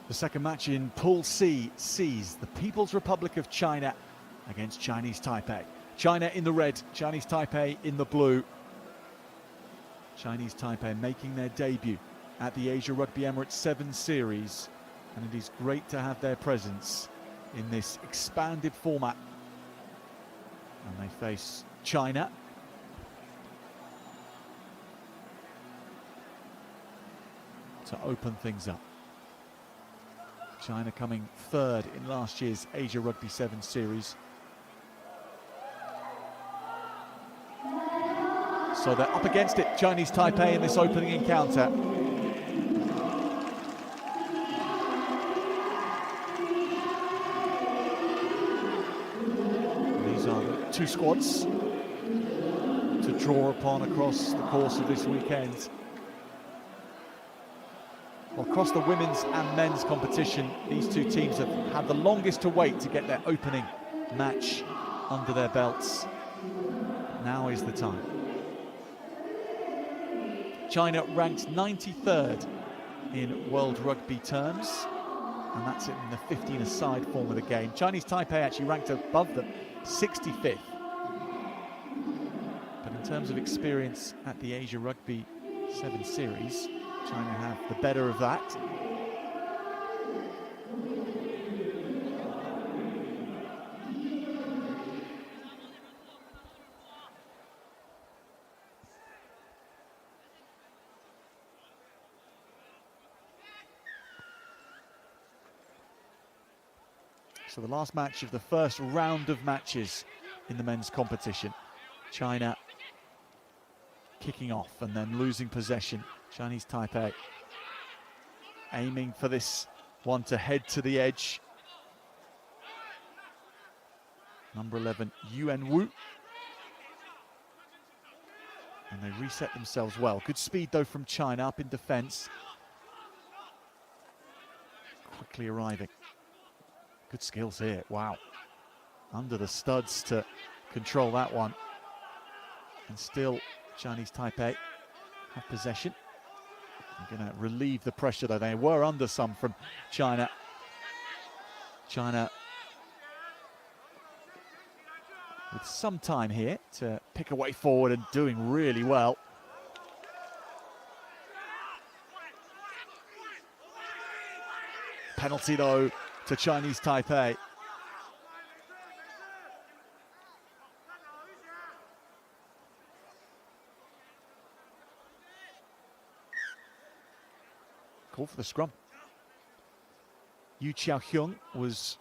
The second match in Pool C sees the People's Republic of China against Chinese Taipei. China in the red, Chinese Taipei in the blue. Chinese Taipei making their debut at the Asia Rugby Emirates 7 Series, and it is great to have their presence in this expanded format. And they face China. To open things up. China coming third in last year's Asia Rugby 7 Series. So they're up against it, Chinese Taipei, in this opening encounter. These are the two squads to draw upon across the course of this weekend. Well, across the women's and men's competition, these two teams have had the longest to wait to get their opening match under their belts. Now is the time. China ranked 93rd in World Rugby terms, and that's in the 15-a-side form of the game. Chinese Taipei actually ranked above them, 65th. But in terms of experience at the Asia Rugby 7 Series, China have the better of that. So the last match of the first round of matches in the men's competition. China kicking off and then losing possession. Chinese Taipei aiming for this one to head to the edge. Number 11, Yuan Wu. And they reset themselves well. Good speed though from China up in defence. Quickly arriving. Good skills here, wow. Under the studs to control that one. And still Chinese Taipei have possession. They're going to relieve the pressure though. They were under some from China. China with some time here to pick a way forward and doing really well. Penalty though to Chinese Taipei. Call for the scrum. Yu Xiaohyung was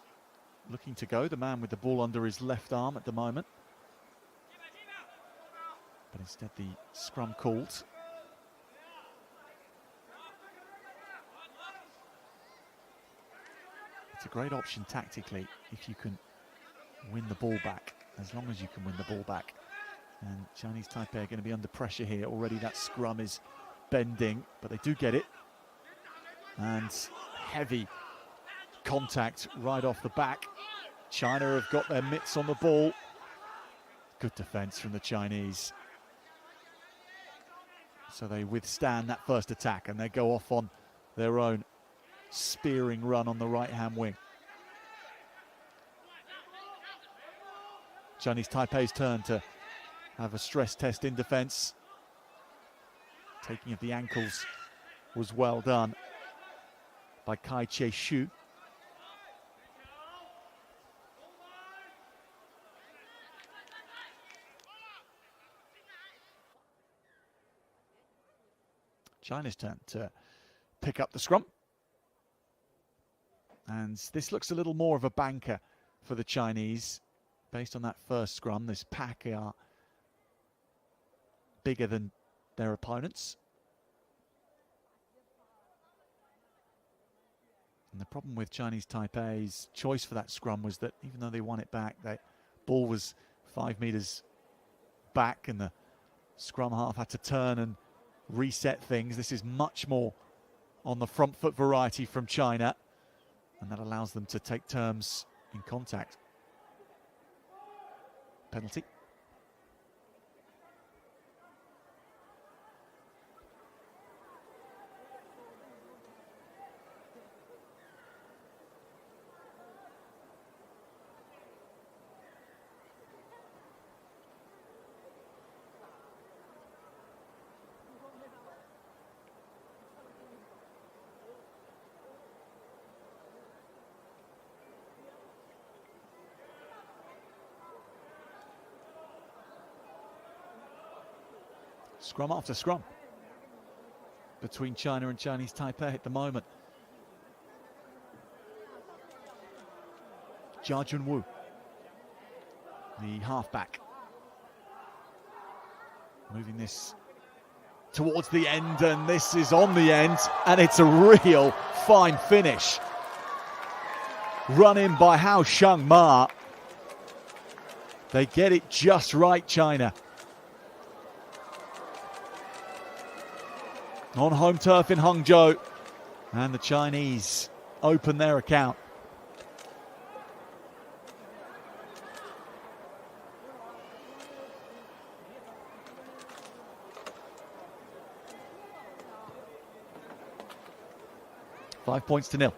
looking to go, the man with the ball under his left arm at the moment. But instead the scrum called. It's a great option tactically if you can win the ball back, as long as you can win the ball back. And Chinese Taipei are going to be under pressure here. Already that scrum is bending, but they do get it. And heavy contact right off the back. China have got their mitts on the ball. Good defense from the Chinese. So they withstand that first attack and they go off on their own spearing run on the right-hand wing. Chinese Taipei's turn to have a stress test in defense. Taking of the ankles was well done by Kai Che-shu. China's turn to pick up the scrum. And this looks a little more of a banker for the Chinese. Based on that first scrum, this pack are bigger than their opponents. And the problem with Chinese Taipei's choice for that scrum was that even though they won it back, the ball was 5 meters back and the scrum half had to turn and reset things. This is much more on the front foot variety from China, and that allows them to take terms in contact. Penalty. Scrum after scrum between China and Chinese Taipei at the moment. Jia Junwu, the halfback, moving this towards the end, and this is on the end, and it's a real fine finish. Run in by Hao Sheng Ma. They get it just right, China. On home turf in Hangzhou, and the Chinese open their account. Five points to nil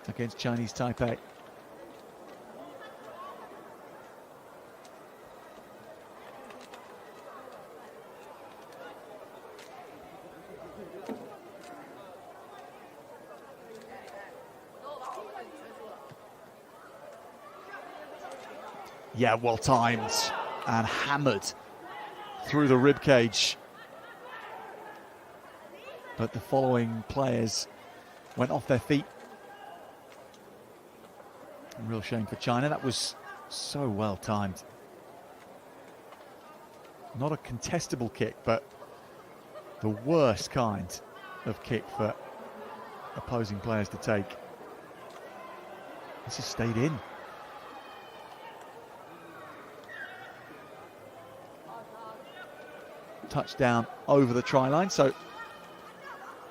against Chinese Taipei. Yeah, well timed and hammered through the ribcage. But the following players went off their feet. A real shame for China. That was so well timed. Not a contestable kick, but the worst kind of kick for opposing players to take. This has stayed in. Touchdown over the try line, so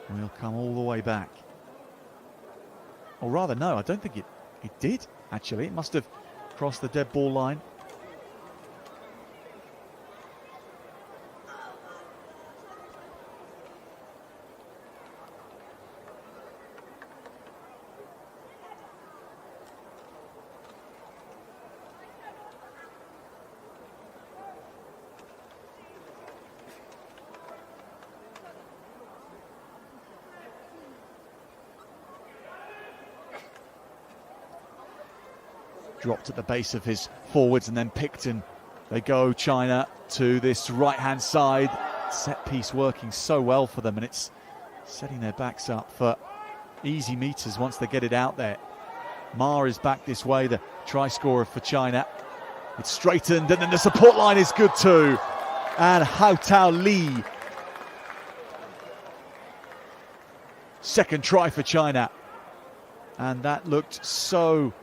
we'll come all the way back. Or rather, no, I don't think it did, actually. It must have crossed the dead ball line. Dropped at the base of his forwards and then picked, and they go, China, to this right-hand side. Set piece working so well for them, and it's setting their backs up for easy meters once they get it out there. Ma is back this way, the try scorer for China. It's straightened, and then the support line is good too. And Hao Tao Li. Second try for China. And that looked so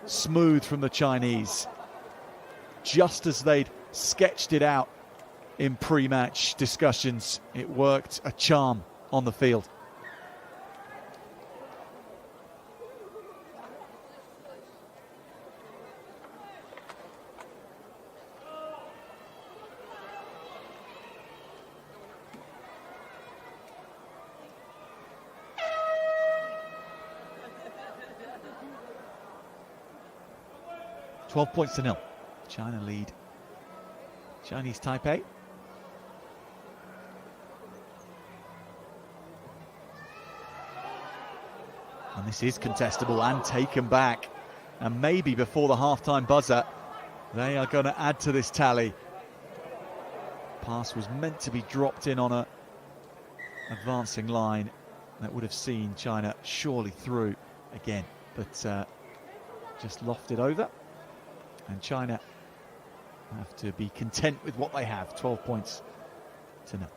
smooth from the Chinese, just as they'd sketched it out in pre-match discussions. It worked a charm on the field. $12 points to nil. China lead Chinese Taipei. And this is contestable and taken back. And maybe before the half-time buzzer, they are going to add to this tally. Pass was meant to be dropped in on a advancing line that would have seen China surely through again. But just lofted over. And China have to be content with what they have. 12 points to nil.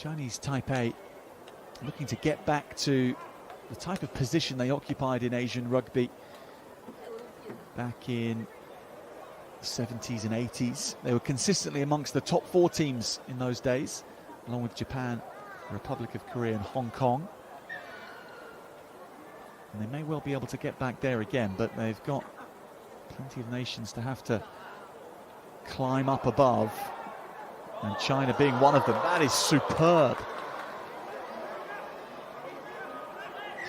Chinese Taipei looking to get back to the type of position they occupied in Asian rugby back in the 70s and 80s. They were consistently amongst the top 4 teams in those days, along with Japan, the Republic of Korea and Hong Kong. And they may well be able to get back there again, but they've got plenty of nations to have to climb up above, and China being one of them. That is superb.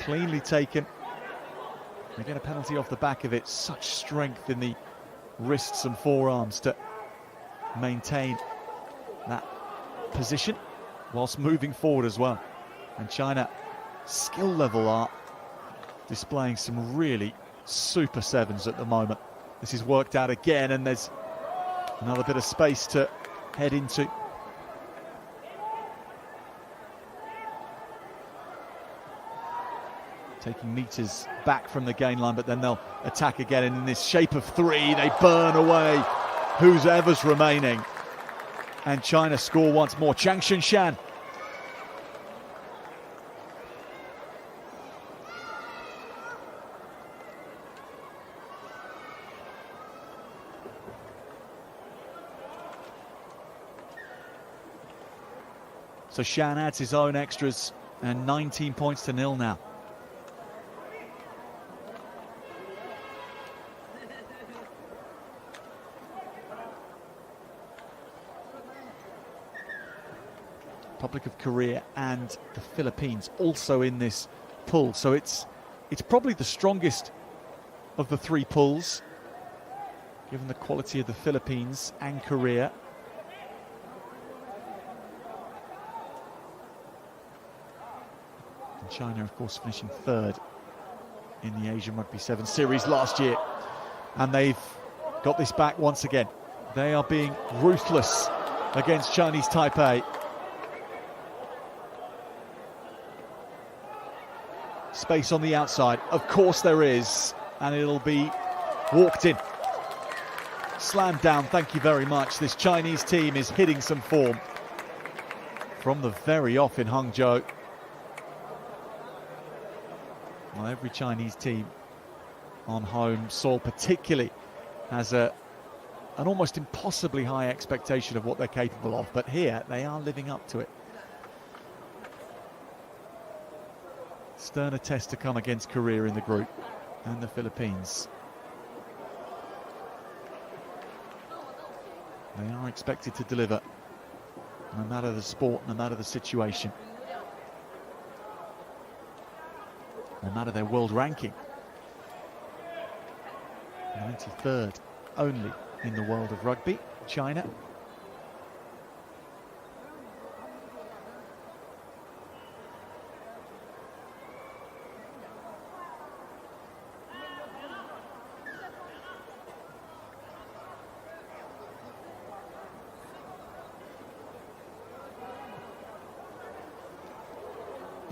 Cleanly taken. They get a penalty off the back of it. Such strength in the wrists and forearms to maintain that position whilst moving forward as well. And China, skill level, are displaying some really super sevens at the moment. This is worked out again, and there's another bit of space to head into. Taking meters back from the gain line, but then they'll attack again, and in this shape of 3 they burn away who's ever's remaining, and China score once more. Chang Shan. So Shan adds his own extras, and 19 points to 0 now. Republic of Korea and the Philippines also in this pool, so it's probably the strongest of the 3 pools, given the quality of the Philippines and Korea. And China, of course, finishing 3rd in the Asian Rugby 7 series last year, and they've got this back once again. They are being ruthless against Chinese Taipei. Space on the outside, of course there is, and it'll be walked in. Slammed down, thank you very much. This Chinese team is hitting some form from the very off in Hangzhou. Well, every Chinese team on home soil particularly has an almost impossibly high expectation of what they're capable of, but here they are living up to it. Sterner test to come against Korea in the group and the Philippines. They are expected to deliver, no matter the sport, no matter the situation, no matter their world ranking. 93rd only in the world of rugby, China.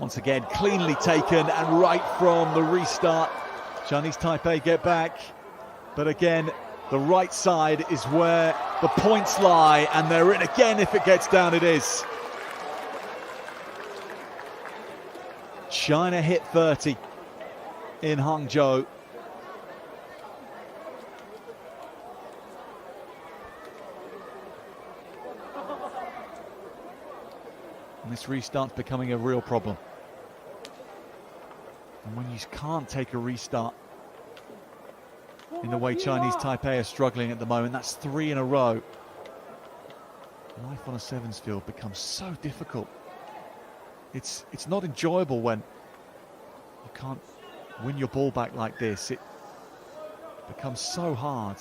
Once again, cleanly taken, and right from the restart, Chinese Taipei get back. But again, the right side is where the points lie, and they're in again. If it gets down, it is. China hit 30 in Hangzhou. And this restart's becoming a real problem. And when you can't take a restart in the way Chinese Taipei are struggling at the moment, that's 3 in a row. Life on a sevens field becomes so difficult. It's not enjoyable when you can't win your ball back like this. It becomes so hard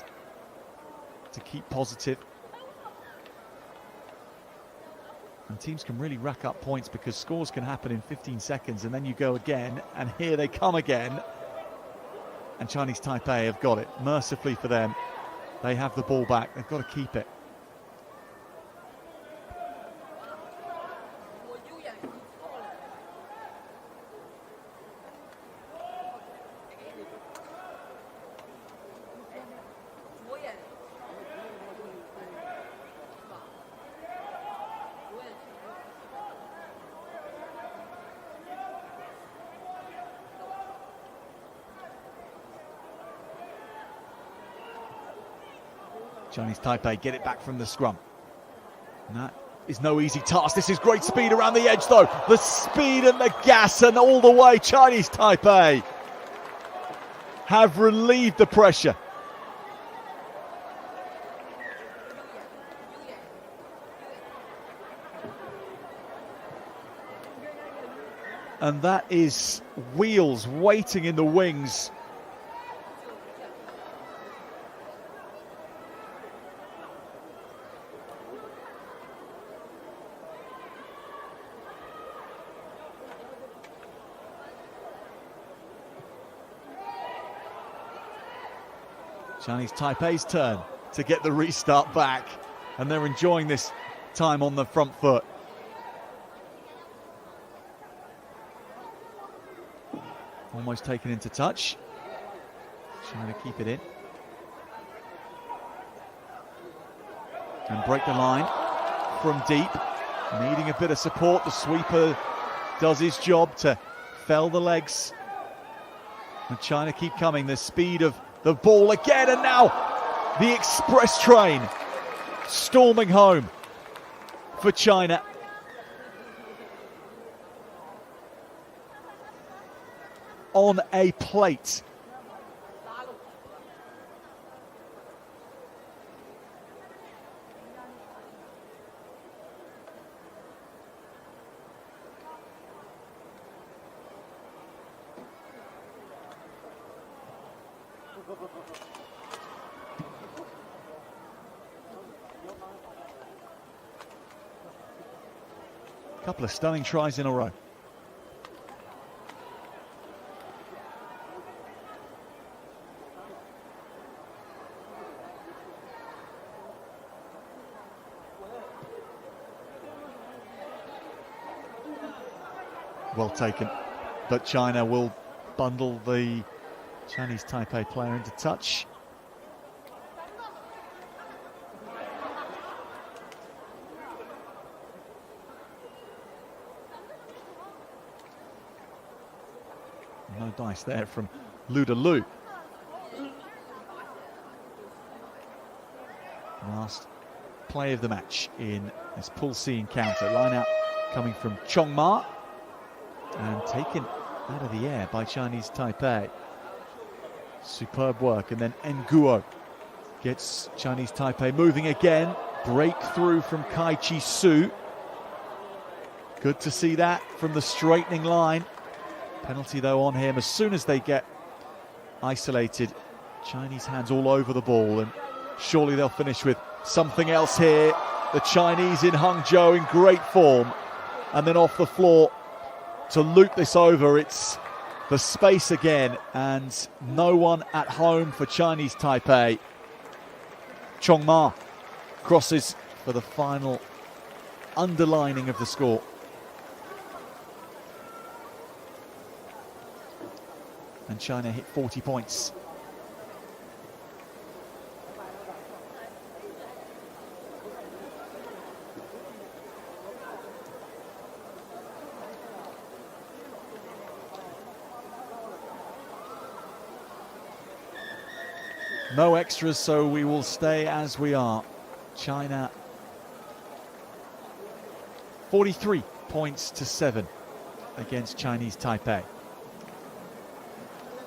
to keep positive. And teams can really rack up points because scores can happen in 15 seconds and then you go again, and here they come again. And Chinese Taipei have got it. Mercifully for them, they have the ball back. They've got to keep it. Chinese Taipei get it back from the scrum. And that is no easy task. This is great speed around the edge though. The speed and the gas, and all the way Chinese Taipei have relieved the pressure. And that is wheels waiting in the wings. Chinese Taipei's turn to get the restart back, and they're enjoying this time on the front foot. Almost taken into touch. Trying to keep it in. And break the line from deep. Needing a bit of support. The sweeper does his job to fell the legs. And China keep coming. The speed of the ball again, and now the express train storming home for China. On a plate. Couple of stunning tries in a row. Well taken, but China will bundle the Chinese Taipei player into touch. No dice there from Lu. Last play of the match in this Pool C encounter. Line out coming from Chong Ma and taken out of the air by Chinese Taipei. Superb work, and then Nguo gets Chinese Taipei moving again. Breakthrough from Kai Chi Su. Good to see that from the straightening line. Penalty though on him as soon as they get isolated. Chinese hands all over the ball, and surely they'll finish with something else here. The Chinese in Hangzhou in great form, and then off the floor to loop this over. It's the space again, and no one at home for Chinese Taipei. Chong Ma crosses for the final underlining of the score. And China hit 40 points. No extras, so we will stay as we are. China 43 points to 7 against Chinese Taipei.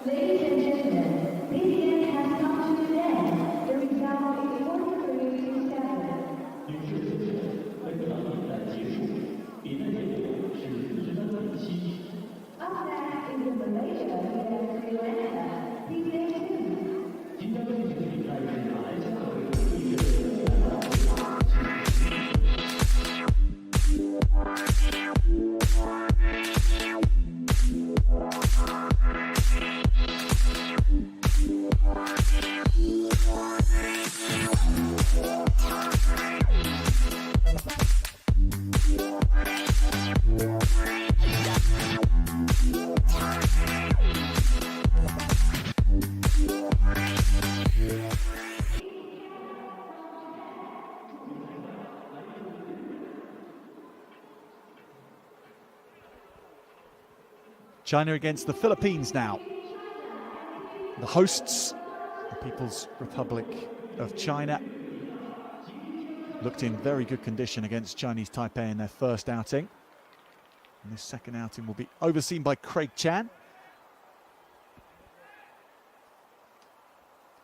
Ladies and gentlemen, this game has come to an end. The result is 43 to 7. Up next is the Malaysia against Sri Lanka. Please stay tuned. China against the Philippines now. The hosts, the People's Republic of China. looked in very good condition against Chinese Taipei in their first outing. And this second outing will be overseen by Craig Chan.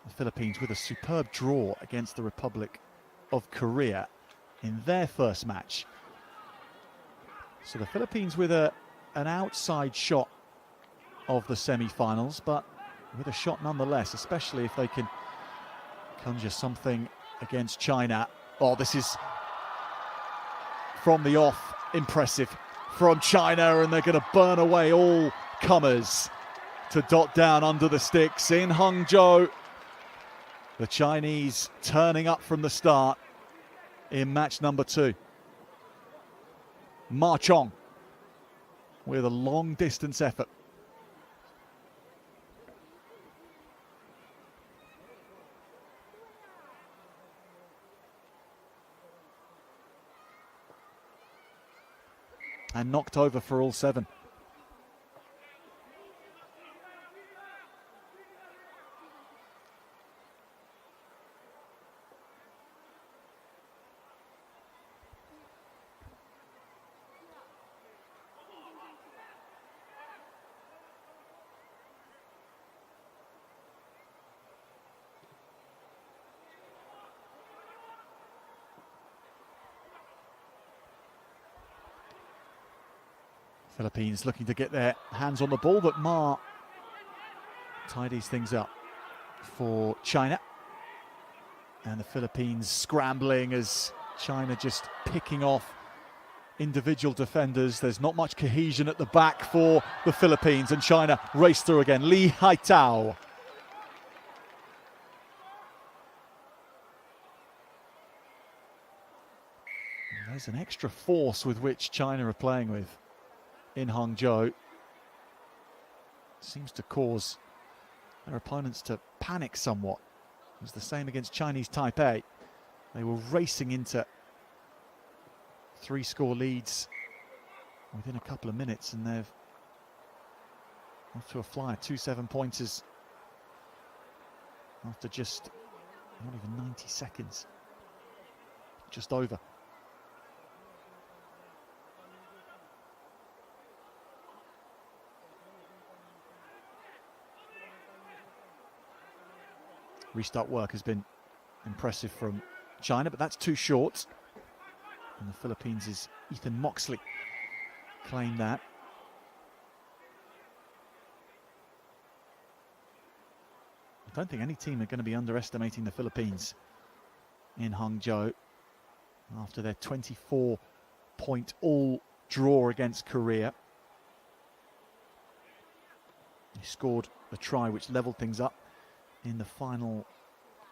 The Philippines with a superb draw against the Republic of Korea in their first match. So the Philippines with an outside shot of the semi-finals, but with a shot nonetheless, especially if they can conjure something against China. Oh, this is from the off, impressive from China, and they're going to burn away all comers to dot down under the sticks in Hangzhou. The Chinese turning up from the start in match number 2. Ma Chong with a long distance effort. And knocked over for all 7. Philippines looking to get their hands on the ball, but Ma tidies things up for China. And the Philippines scrambling as China just picking off individual defenders. There's not much cohesion at the back for the Philippines, and China race through again. Lee Haitao. There's an extra force with which China are playing with in Hangzhou. Seems to cause their opponents to panic somewhat. It was the same against Chinese Taipei. They were racing into 3-score leads within a couple of minutes, and they've off to a flyer. 2 7-pointers after just not even 90 seconds. Just over. Restart work has been impressive from China, but that's too short. And the Philippines' Ethan Moxley claimed that. I don't think any team are going to be underestimating the Philippines in Hangzhou after their 24-point all draw against Korea. They scored a try which levelled things up in the final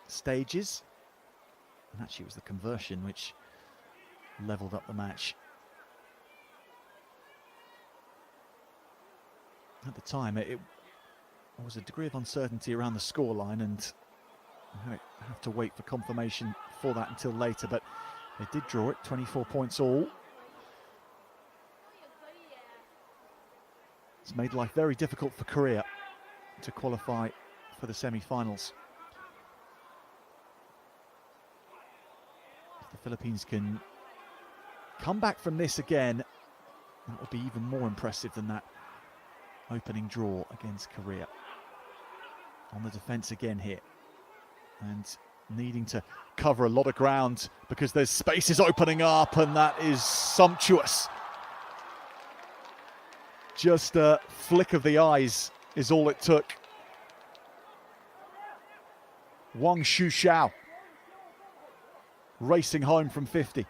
stages, and actually it was the conversion which levelled up the match. At the time there was a degree of uncertainty around the scoreline, and I have to wait for confirmation for that until later, but they did draw it. 24 points all. It's made life very difficult for Korea to qualify for the semi-finals. If the Philippines can come back from this again, that would be even more impressive than that opening draw against Korea. On the defence again here, and needing to cover a lot of ground because there's spaces opening up, and that is sumptuous. Just a flick of the eyes is all it took. Wang Shuxiao racing home from 50.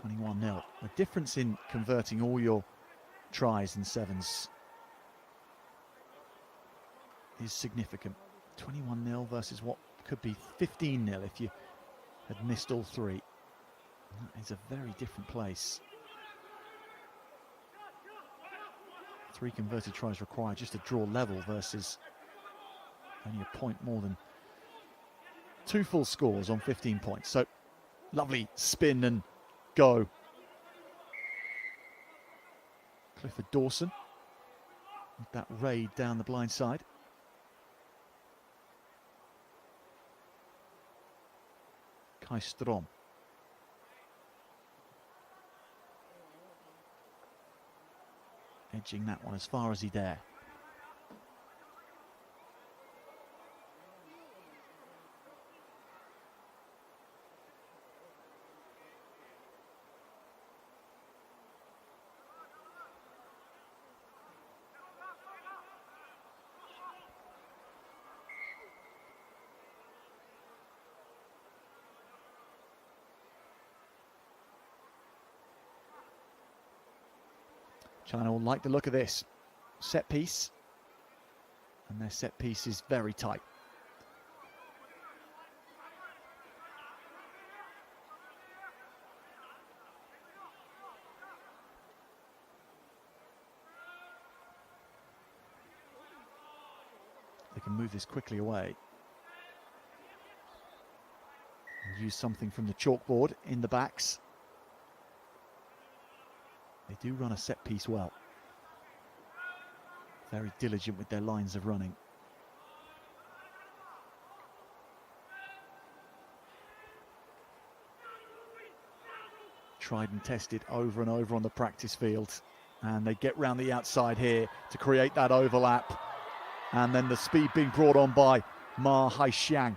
.21-0. The difference in converting all your tries and sevens is significant. 21-0 versus what could be 15-0 if you had missed all three. That is a very different place. 3 converted tries required just to draw level versus only a point more than 2 full scores on 15 points. So lovely spin and go. Clifford Dawson with that raid down the blind side. Kai Strom. Edging that one as far as he dare. China will like the look of this set piece, and their set piece is very tight. They can move this quickly away and use something from the chalkboard in the backs. They do run a set piece well. Very diligent with their lines of running. Tried and tested over and over on the practice field. And they get round the outside here to create that overlap. And then the speed being brought on by Ma Haixiang.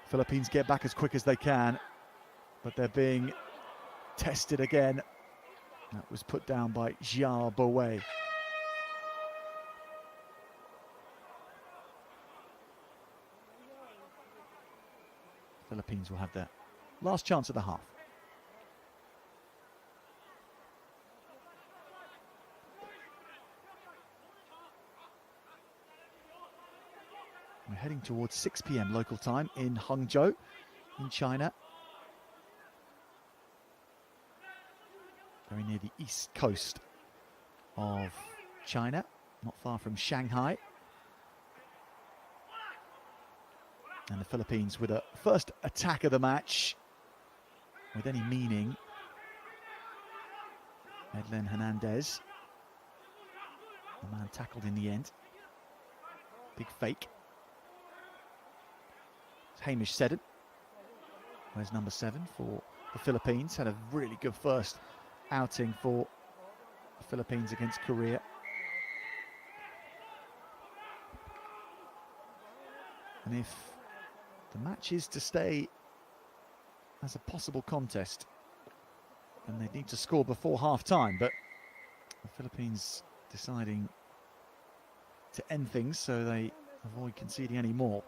Philippines get back as quick as they can, but they're being tested again. That was put down by Jia Bowei. Philippines will have their last chance at the half. We're heading towards 6 p.m. local time in Hangzhou, in China. Very near the east coast of China, not far from Shanghai. And the Philippines with a first attack of the match with any meaning. Edlen Hernandez, the man tackled in the end. Big fake. Hamish Seddon, where's number 7 for the Philippines. Had a really good first outing for the Philippines against Korea. And if the match is to stay as a possible contest, then they need to score before half-time, but the Philippines deciding to end things so they avoid conceding any more.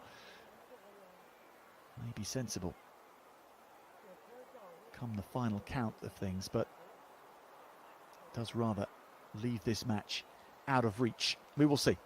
May be sensible come the final count of things, but does rather leave this match out of reach. We will see.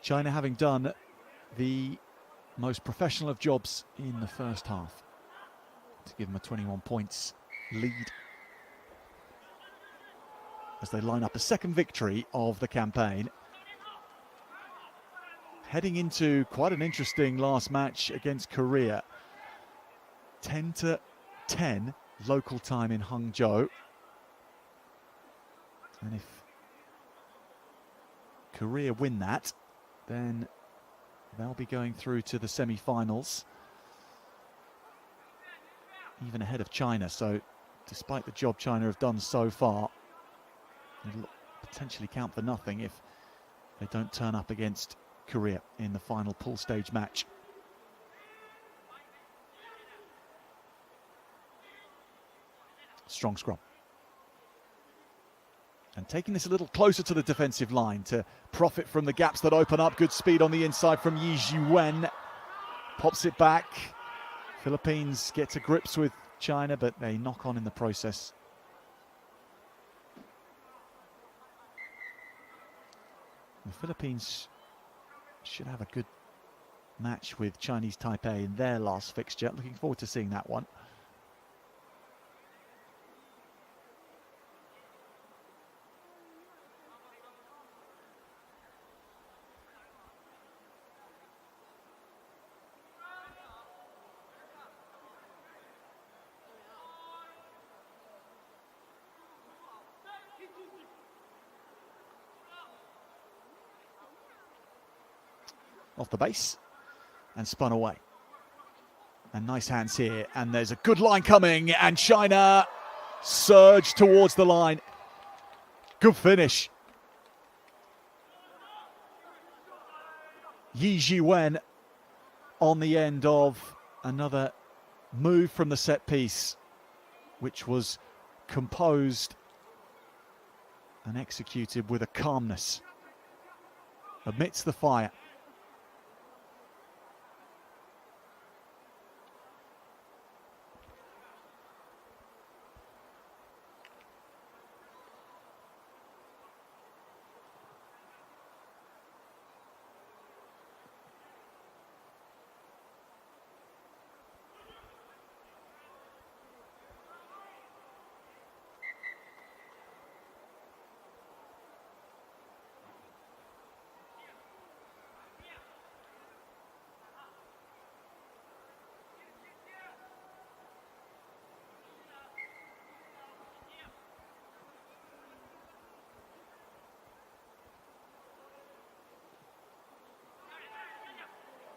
China having done the most professional of jobs in the first half to give them a 21 points lead as they line up a second victory of the campaign. Heading into quite an interesting last match against Korea. 10-10 local time in Hangzhou. And if Korea win that, then they'll be going through to the semi-finals, even ahead of China. So despite the job China have done so far, it'll potentially count for nothing if they don't turn up against Korea in the final pool stage match. Strong scrum. And taking this a little closer to the defensive line to profit from the gaps that open up. Good speed on the inside from Yi Jiwen. Pops it back. Philippines get to grips with China, but they knock on in the process. The Philippines should have a good match with Chinese Taipei in their last fixture. Looking forward to seeing that one. Off the base and spun away. And nice hands here, and there's a good line coming, and China surge towards the line. Good finish. Yi Jiwen on the end of another move from the set piece, which was composed and executed with a calmness amidst the fire.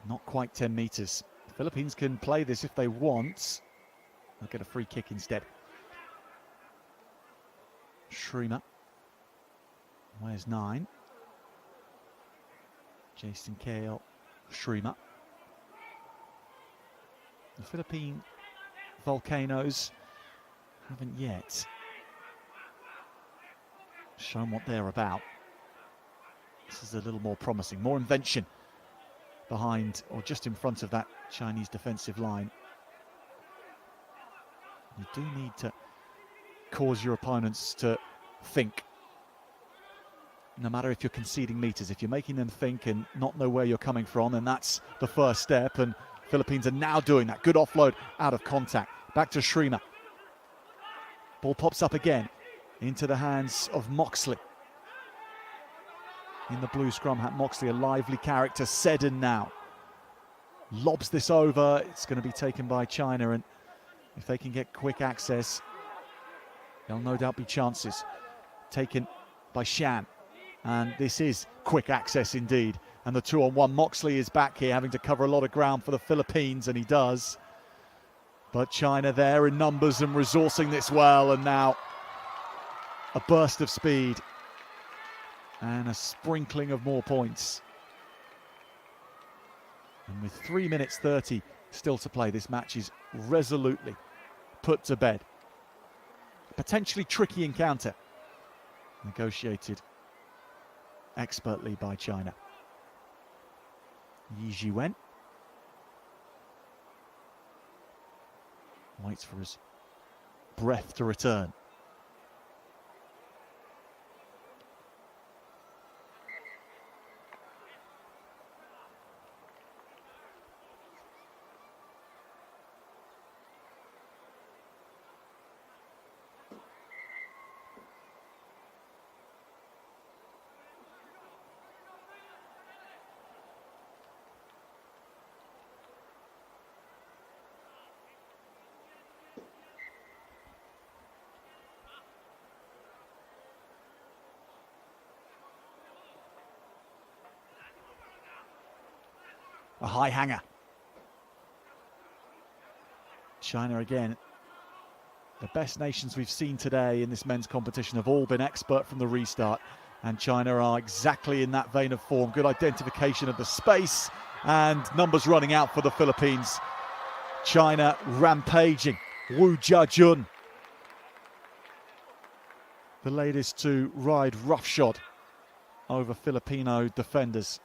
Not quite 10 metres. The Philippines can play this if they want. They'll get a free kick instead. Shrima. Where's 9? Jason Kale. Shrima. The Philippine Volcanoes haven't yet shown what they're about. This is a little more promising. More invention behind or just in front of that Chinese defensive line. You do need to cause your opponents to think. No matter if you're conceding meters, if you're making them think and not know where you're coming from, and that's the first step, and Philippines are now doing that. Good offload out of contact. Back to Shrima. Ball pops up again into the hands of Moxley. In the blue scrum hat, Moxley, a lively character. Seddon now lobs this over. It's going to be taken by China, and if they can get quick access, there'll no doubt be chances. Taken by Shan, and this is quick access indeed. And the 2-on-1, Moxley is back here, having to cover a lot of ground for the Philippines, and he does. But China there in numbers and resourcing this well, and now a burst of speed and a sprinkling of more points. And with 3 minutes 30 still to play, this match is resolutely put to bed. Potentially tricky encounter, negotiated expertly by China. Yi Jiwen waits for his breath to return. a high hanger. China again. The best nations we've seen today in this men's competition have all been expert from the restart, and China are exactly in that vein of form. Good identification of the space and numbers running out for the Philippines. China rampaging. Wu Jiajun, the latest to ride roughshod over Filipino defenders.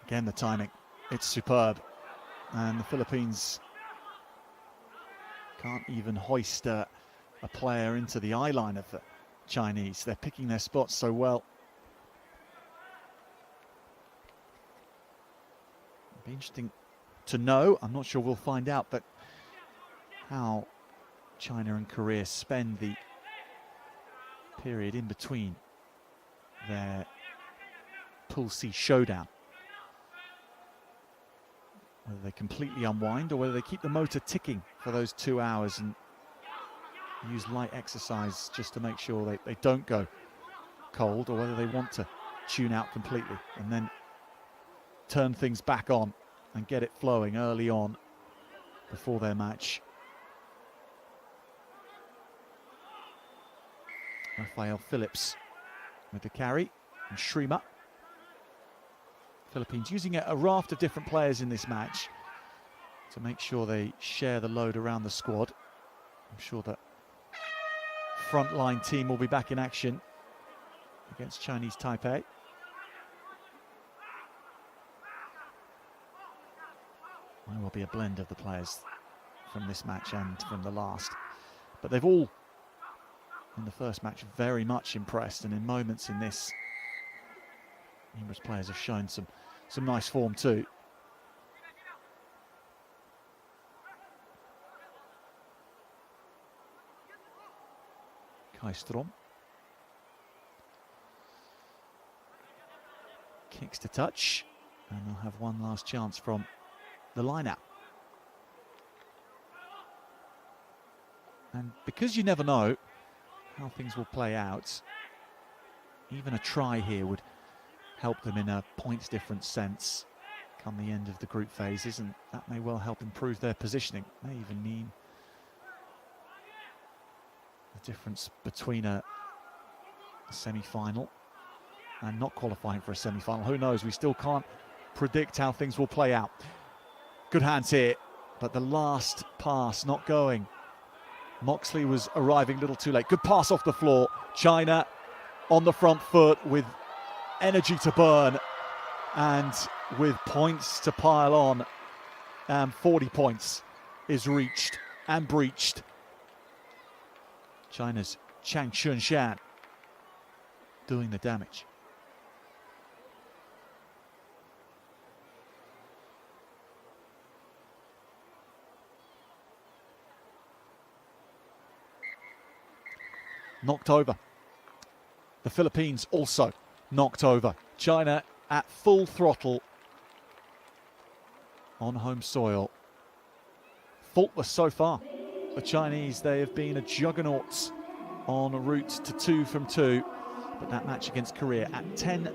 Again, the timing, it's superb. And the Philippines can't even hoist a player into the eye line of the Chinese. They're picking their spots so well. It'll be interesting to know, I'm not sure we'll find out, but how China and Korea spend the period in between their Pool C showdown. Whether they completely unwind or whether they keep the motor ticking for those 2 hours and use light exercise just to make sure they don't go cold, or whether they want to tune out completely and then turn things back on and get it flowing early on before their match. Rafael Phillips with the carry, and Shrima. Philippines using a raft of different players in this match to make sure they share the load around the squad. I'm sure that frontline team will be back in action against Chinese Taipei. There will be a blend of the players from this match and from the last, but they've all in the first match very much impressed, and in moments in this Emirates players have shown some nice form too. Kai Strom kicks to touch, and they'll have one last chance from the line-out. And because you never know how things will play out, even a try here would help them in a points difference sense come the end of the group phases, and that may well help improve their positioning. May even mean the difference between a semi-final and not qualifying for a semi-final. Who knows? We still can't predict how things will play out. Good hands here, but the last pass not going. Moxley was arriving a little too late. Good pass off the floor. China on the front foot with energy to burn and with points to pile on. 40 points is reached and breached. China's Chang Chunshan doing the damage. Knocked over. The Philippines also knocked over. China at full throttle on home soil. Faultless so far. The Chinese, they have been a juggernaut en route to 2 from 2. But that match against Korea at 10-9,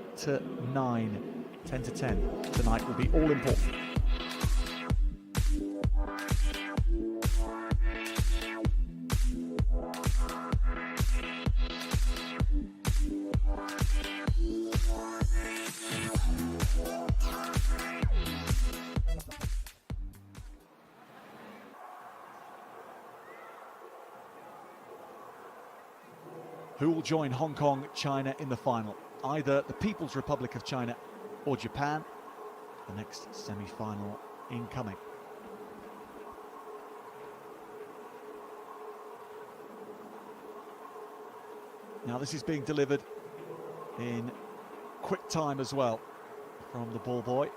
10-10 tonight will be all important. Who will join Hong Kong, China in the final? Either the People's Republic of China or Japan. The next semi-final incoming. Now this is being delivered in quick time as well from the ball boy.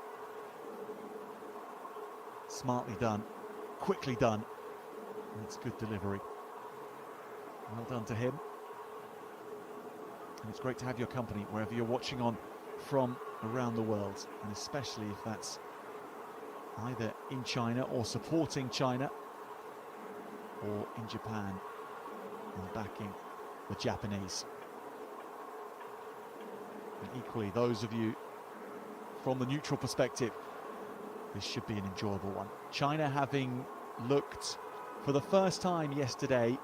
Smartly done, quickly done. That's good delivery. Well done to him. And it's great to have your company wherever you're watching on from around the world, and especially if that's either in China or supporting China, or in Japan and backing the Japanese. And equally, those of you from the neutral perspective, this should be an enjoyable one. China having looked for the first time yesterday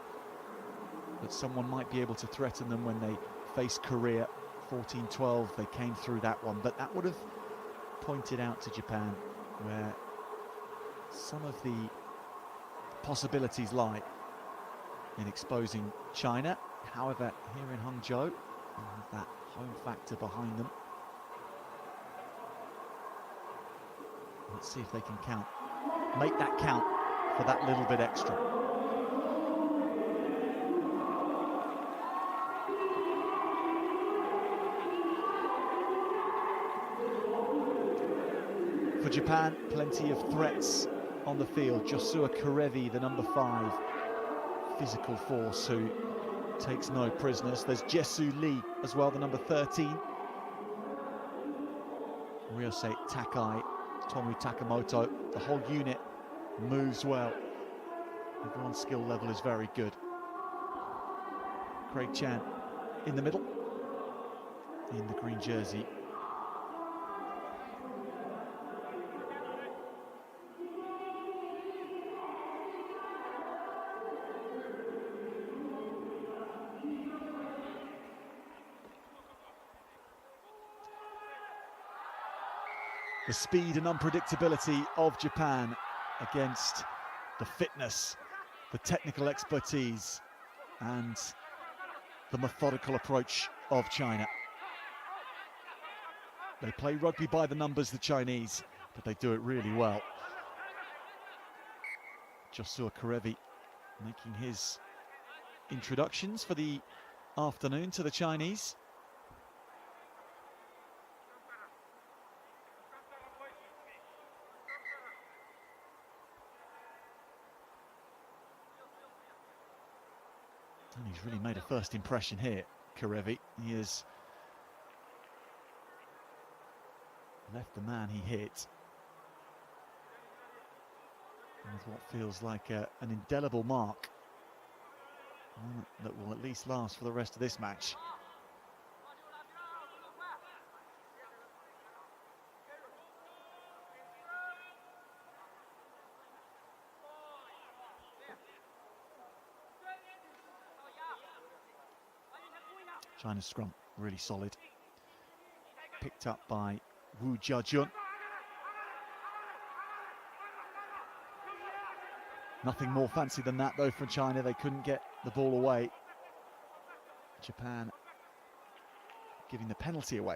that someone might be able to threaten them when they faced Korea 14-12. They came through that one, but that would have pointed out to Japan where some of the possibilities lie in exposing China. However, here in Hangzhou, they have that home factor behind them. Let's see if they can make that count for that little bit extra. For Japan, plenty of threats on the field. Joshua Karevi, the number 5 physical force, who takes no prisoners. There's Jesu Lee as well, the number 13. Ryosei Takai, Tomu Takamoto. The whole unit moves well. Everyone's skill level is very good. Craig Chan in the middle, in the green jersey. The speed and unpredictability of Japan against the fitness, the technical expertise, and the methodical approach of China. They play rugby by the numbers, the Chinese, but they do it really well. Joshua Karevi making his introductions for the afternoon to the Chinese. And he's really made a first impression here, Karevi. He has left the man he hit with what feels like an indelible mark, one that will at least last for the rest of this match. China's scrum really solid. Picked up by Wu Jiajun. Nothing more fancy than that though from China. They couldn't get the ball away. Japan giving the penalty away.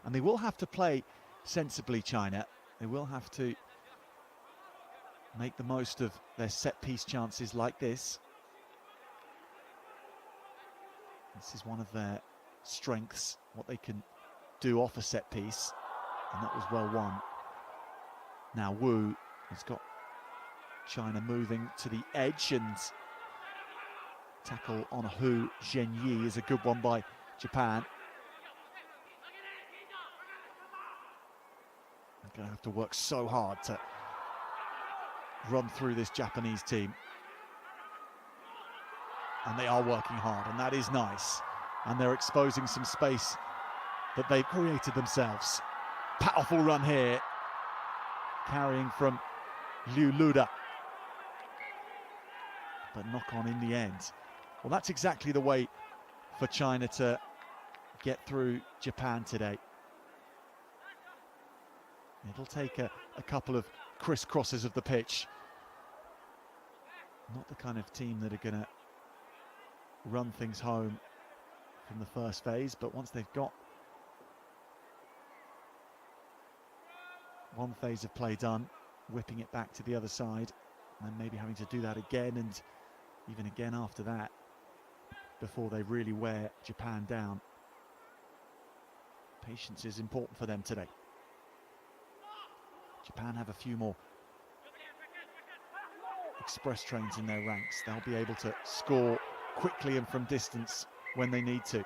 And they will have to play sensibly, China. They will have to make the most of their set-piece chances like this. This is one of their strengths, what they can do off a set-piece, and that was well won. Now Wu has got China moving to the edge, and tackle on Hu Zhenyi is a good one by Japan. They're going to have to work so hard to run through this Japanese team. And they are working hard, and that is nice. And they're exposing some space that they've created themselves. Powerful run here, carrying from Liu Luda. But knock on in the end. Well, that's exactly the way for China to get through Japan today. It'll take a couple of crisscrosses of the pitch. Not the kind of team that are going to run things home from the first phase, but once they've got one phase of play done, whipping it back to the other side, and then maybe having to do that again and even again after that before they really wear Japan down. Patience is important for them today. Japan have a few more express trains in their ranks. They'll be able to score quickly and from distance when they need to.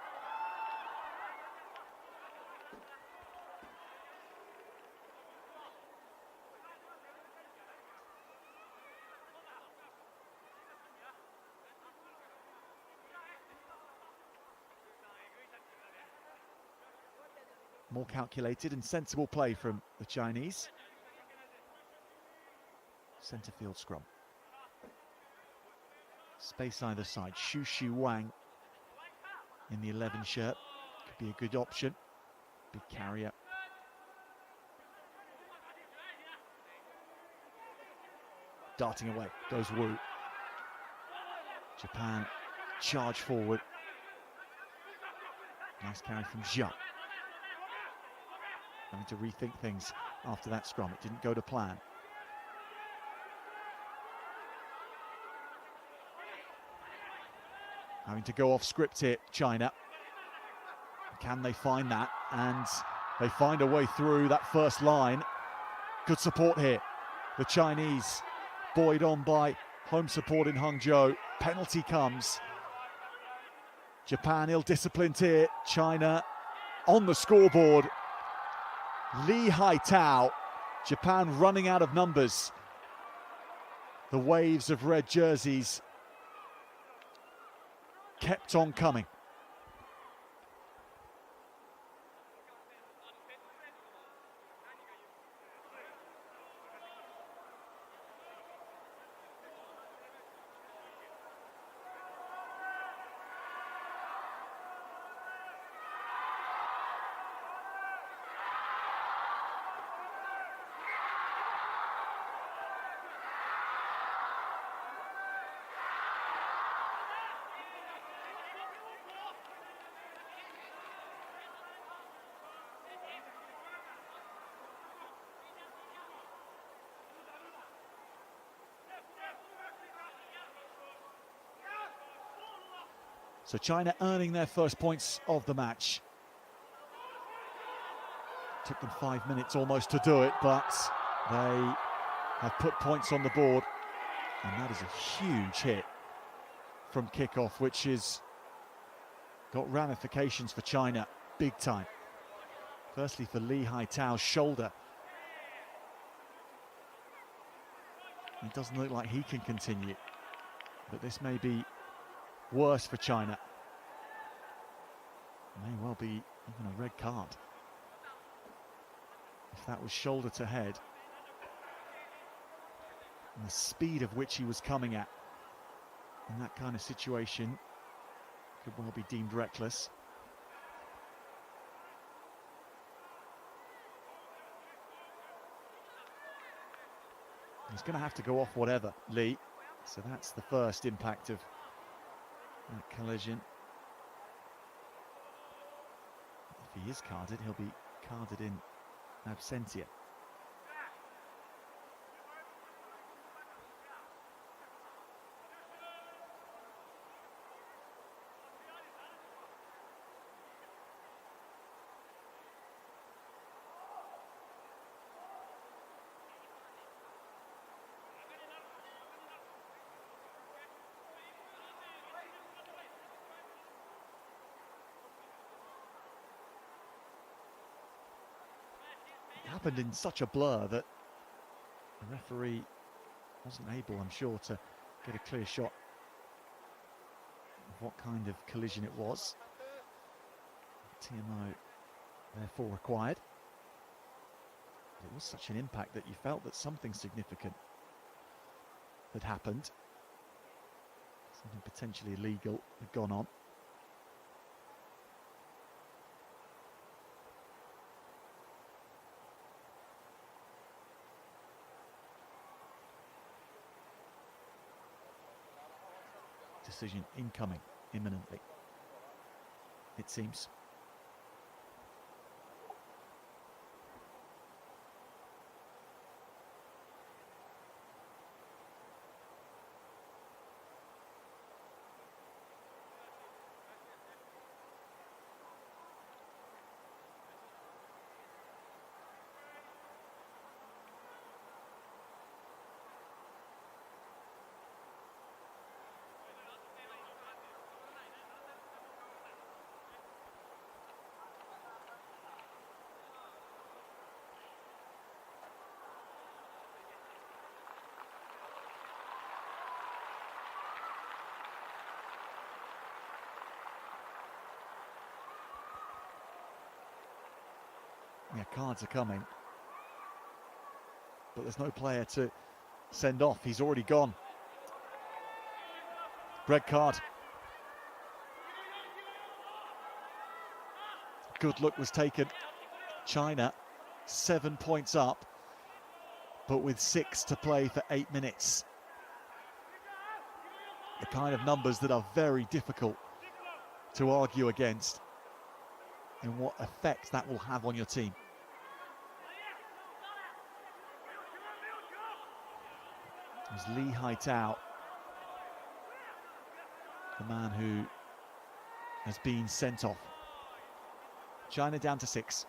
More calculated and sensible play from the Chinese. Centre field scrum. Space either side. Xu Wang in the 11 shirt. Could be a good option. Big carrier. Darting away goes Wu. Japan charge forward. Nice carry from Zhao. Having to rethink things after that scrum. It didn't go to plan. Having to go off script here, China. Can they find that? And they find a way through that first line. Good support here. The Chinese buoyed on by home support in Hangzhou. Penalty comes. Japan ill-disciplined here. China on the scoreboard. Lee Haitao, Japan running out of numbers. The waves of red jerseys kept on coming. So China earning their first points of the match. Took them 5 minutes almost to do it, but they have put points on the board. And that is a huge hit from kickoff, which has got ramifications for China big time. Firstly for Lee Haitao's shoulder. It doesn't look like he can continue, but this may be worse for China. May well be even a red card if that was shoulder to head. And the speed of which he was coming at in that kind of situation could well be deemed reckless. He's going to have to go off whatever, Lee. So that's the first impact of that collision. If he is carded, he'll be carded in absentia. Happened in such a blur that the referee wasn't able, I'm sure, to get a clear shot of what kind of collision it was. TMO therefore required. But it was such an impact that you felt that something significant had happened. Something potentially illegal had gone on. Decision incoming imminently, it seems. Yeah, cards are coming. But there's no player to send off. He's already gone. Red card. Good look was taken. China 7 points up, but with 6 to play for 8 minutes. The kind of numbers that are very difficult to argue against and what effect that will have on your team. It was Li Haitao, the man who has been sent off. China down to 6.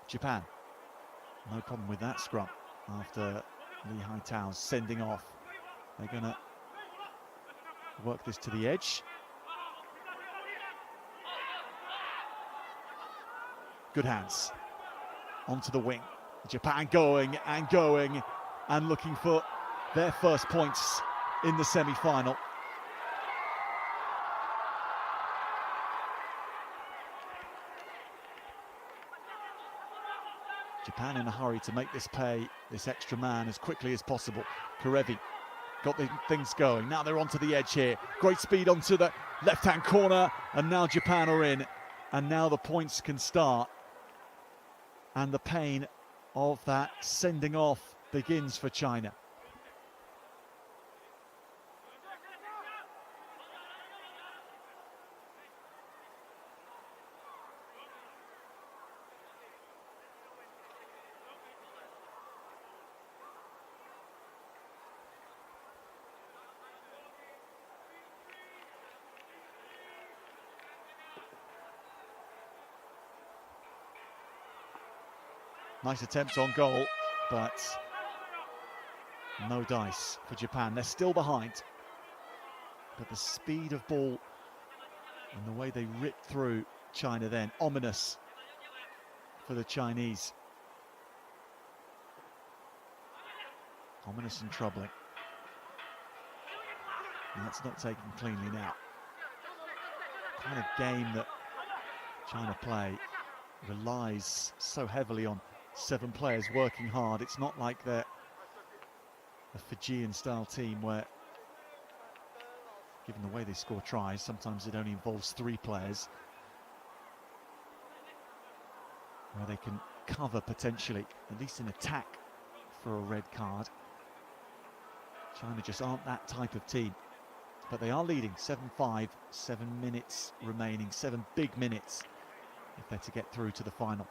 Japan, no problem with that scrum after Li Haitao's sending off. They're going to work this to the edge. Good hands. Onto the wing. Japan going and looking for their first points in the semi-final. Japan in a hurry to make this pay, this extra man, as quickly as possible. Karevi got the things going. Now they're onto the edge here. Great speed onto the left-hand corner, and now Japan are in. And now the points can start. And the pain of that sending off begins for China. Nice attempt on goal, but no dice for Japan. They're still behind, but the speed of ball and the way they ripped through China then, ominous for the Chinese. Ominous and troubling. And that's not taken cleanly now. The kind of game that China play relies so heavily on 7 players working hard. It's not like they're a Fijian-style team where, given the way they score tries, sometimes it only involves 3 players, where they can cover potentially, at least in attack, for a red card. China just aren't that type of team, but they are leading 7-5, 7 minutes remaining, 7 big minutes if they're to get through to the final.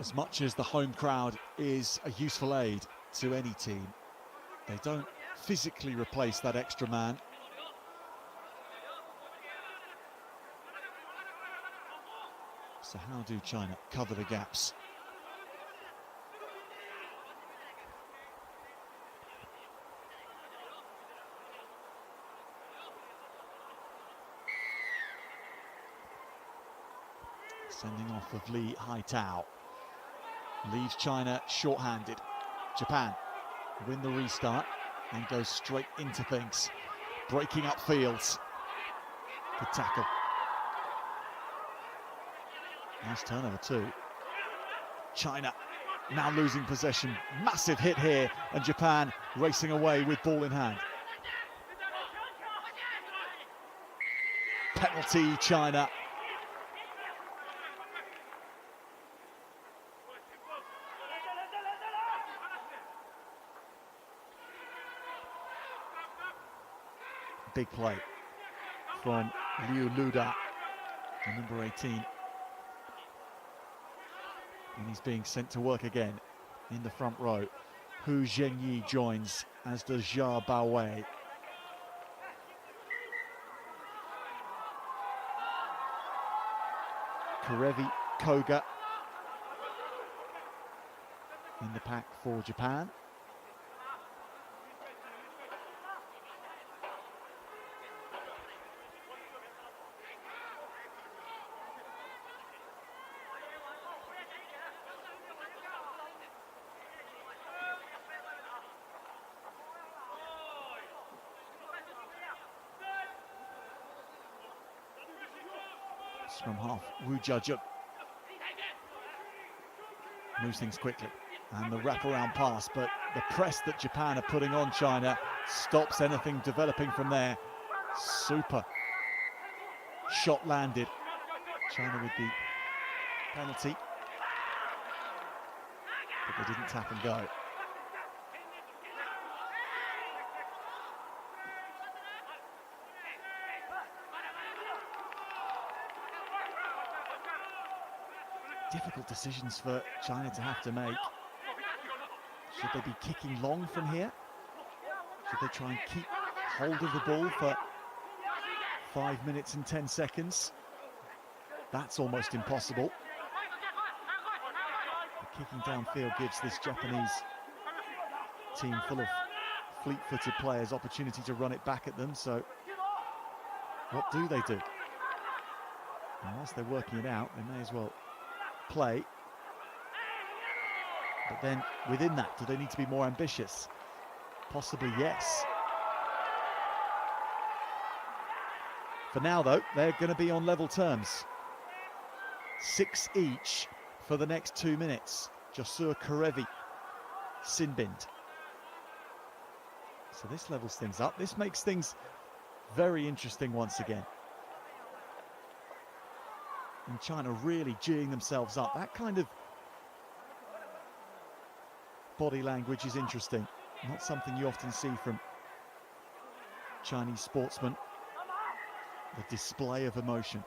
As much as the home crowd is a useful aid to any team, they don't physically replace that extra man. So how do China cover the gaps? Sending off of Li Haitao leaves China short-handed. Japan win the restart, and go straight into things. Breaking up fields. Good tackle. Nice turnover too. China now losing possession. Massive hit here, and Japan racing away with ball in hand. Penalty, China. Big play from Liu Luda, the number 18. And he's being sent to work again in the front row. Hu Zhenyi joins, as does Jia Baowei. Karevi Koga in the pack for Japan. Scrum half, Wu Jiajun moves things quickly, and the wraparound pass, but the press that Japan are putting on China stops anything developing from there. Super shot landed. China with the penalty, but they didn't tap and go. Difficult decisions for China to have to make. Should they be kicking long from here? Should they try and keep hold of the ball for 5 minutes and 10 seconds? That's almost impossible. The kicking downfield gives this Japanese team full of fleet-footed players opportunity to run it back at them, so what do they do? And whilst they're working it out, they may as well play. But then within that, do they need to be more ambitious? Possibly yes. For now though, they're going to be on level terms. 6 each for the next 2 minutes. Josua Karevi, Sinbind. So this levels things up. This makes things very interesting once again. And China really geeing themselves up. That kind of body language is interesting. Not something you often see from Chinese sportsmen. The display of emotion.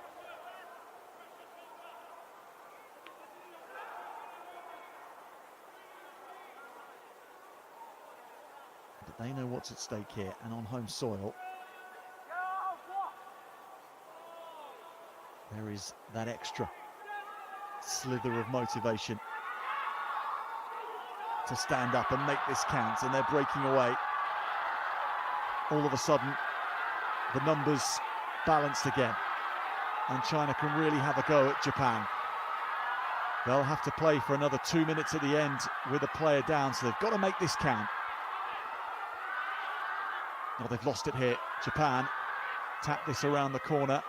But they know what's at stake here, and on home soil, there is that extra slither of motivation to stand up and make this count, and they're breaking away. All of a sudden, the numbers balanced again, and China can really have a go at Japan. They'll have to play for another 2 minutes at the end with a player down, so they've got to make this count. Oh, they've lost it here. Japan tap this around the corner.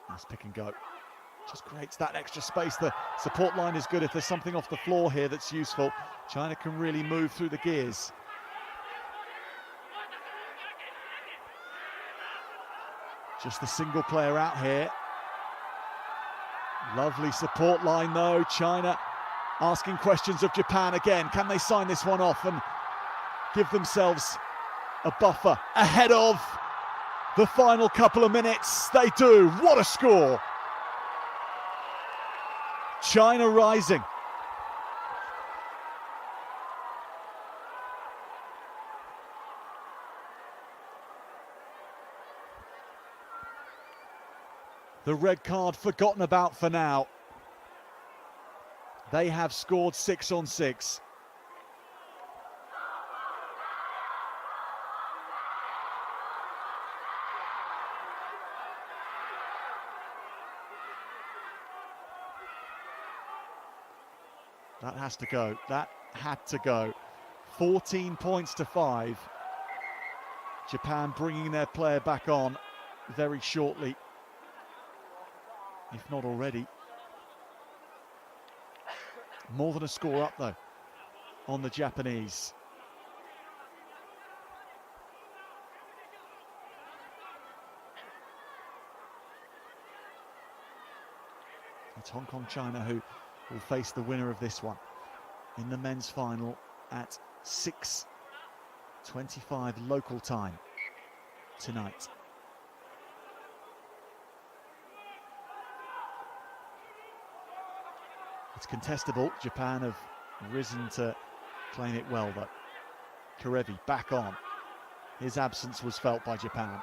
Nice pick and go. Just creates that extra space. The support line is good. If there's something off the floor here that's useful, China can really move through the gears. Just the single player out here. Lovely support line though. China asking questions of Japan again. Can they sign this one off and give themselves a buffer ahead of the final couple of minutes? They do. What a score! China rising. The red card forgotten about for now. They have scored 6 on 6. That has to go. That had to go. 14 points to 5. Japan bringing their player back on very shortly, if not already. More than a score up though on the Japanese. It's Hong Kong, China who will face the winner of this one in the men's final at 6:25 local time tonight. It's contestable. Japan have risen to claim it well though. Karevi back on. His absence was felt by Japan.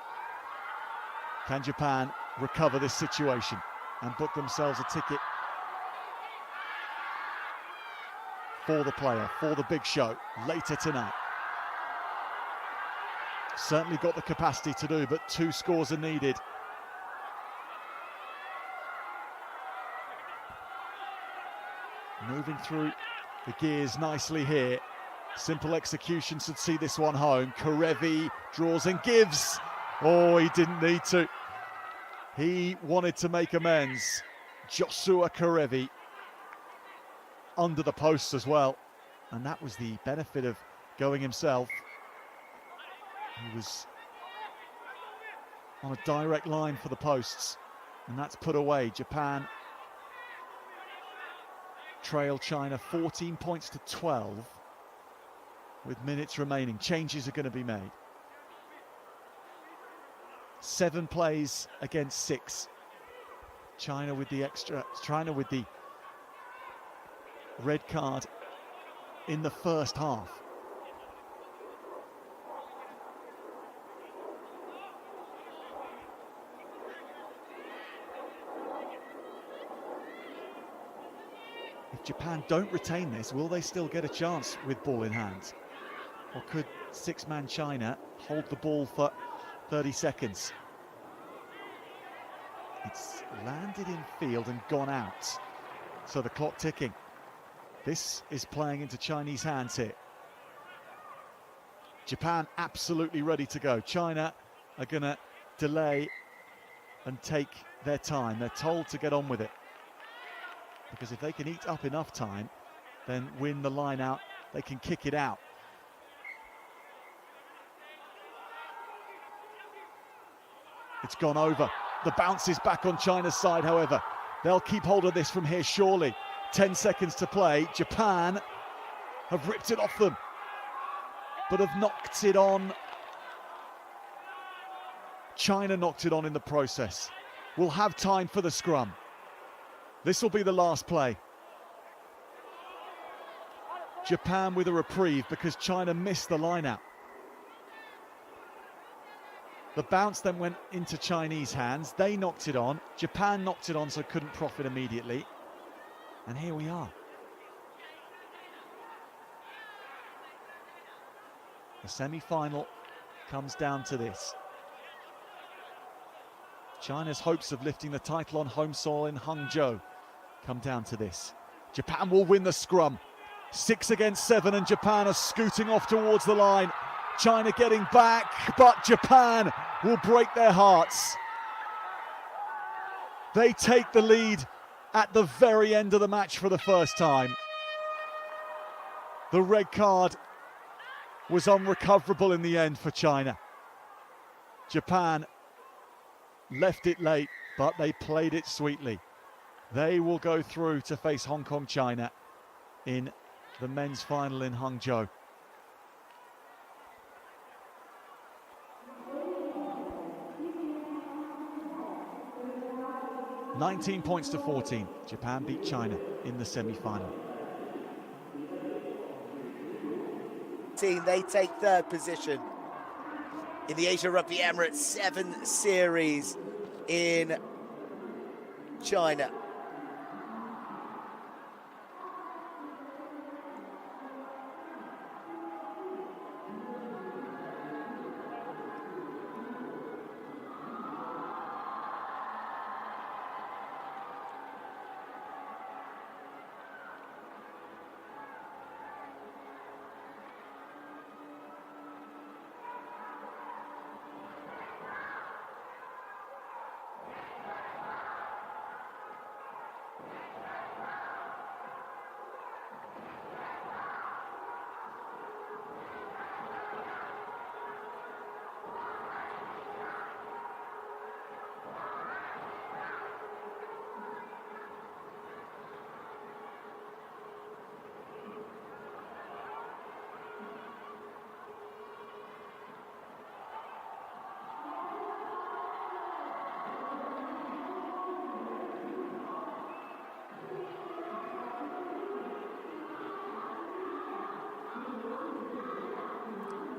Can Japan recover this situation and book themselves a ticket for the player, for the big show later tonight? Certainly got the capacity to do, but 2 scores are needed. Moving through the gears nicely here. Simple execution should see this one home. Karevi draws and gives. Oh, he didn't need to. He wanted to make amends. Joshua Karevi under the posts as well. And that was the benefit of going himself. He was on a direct line for the posts, and that's put away. Japan trail China 14 points to 12 with minutes remaining. Changes are going to be made. 7 plays against 6. China with the red card in the first half. If Japan don't retain this, will they still get a chance with ball in hand? Or could 6-man China hold the ball for 30 seconds? It's landed in field and gone out. So the clock ticking. This is playing into Chinese hands here. Japan absolutely ready to go. China are going to delay and take their time. They're told to get on with it, because if they can eat up enough time, then win the line out, they can kick it out. It's gone over. The bounce is back on China's side, however. They'll keep hold of this from here, surely. 10 seconds to play. Japan have ripped it off them, but have knocked it on. China knocked it on in the process. We'll have time for the scrum. This will be the last play. Japan with a reprieve because China missed the line out. The bounce then went into Chinese hands. They knocked it on. Japan knocked it on, so couldn't profit immediately. And here we are. The semi-final comes down to this. China's hopes of lifting the title on home soil in Hangzhou come down to this. Japan will win the scrum. 6 against 7, and Japan are scooting off towards the line. China getting back, but Japan will break their hearts. They take the lead at the very end of the match for the first time. The red card was unrecoverable in the end for China. Japan left it late, but they played it sweetly. They will go through to face Hong Kong, China in the men's final in Hangzhou. (19 points to 14). Japan beat China in the semi-final. They take 3rd position in the Asia Rugby Emirates 7 series in China.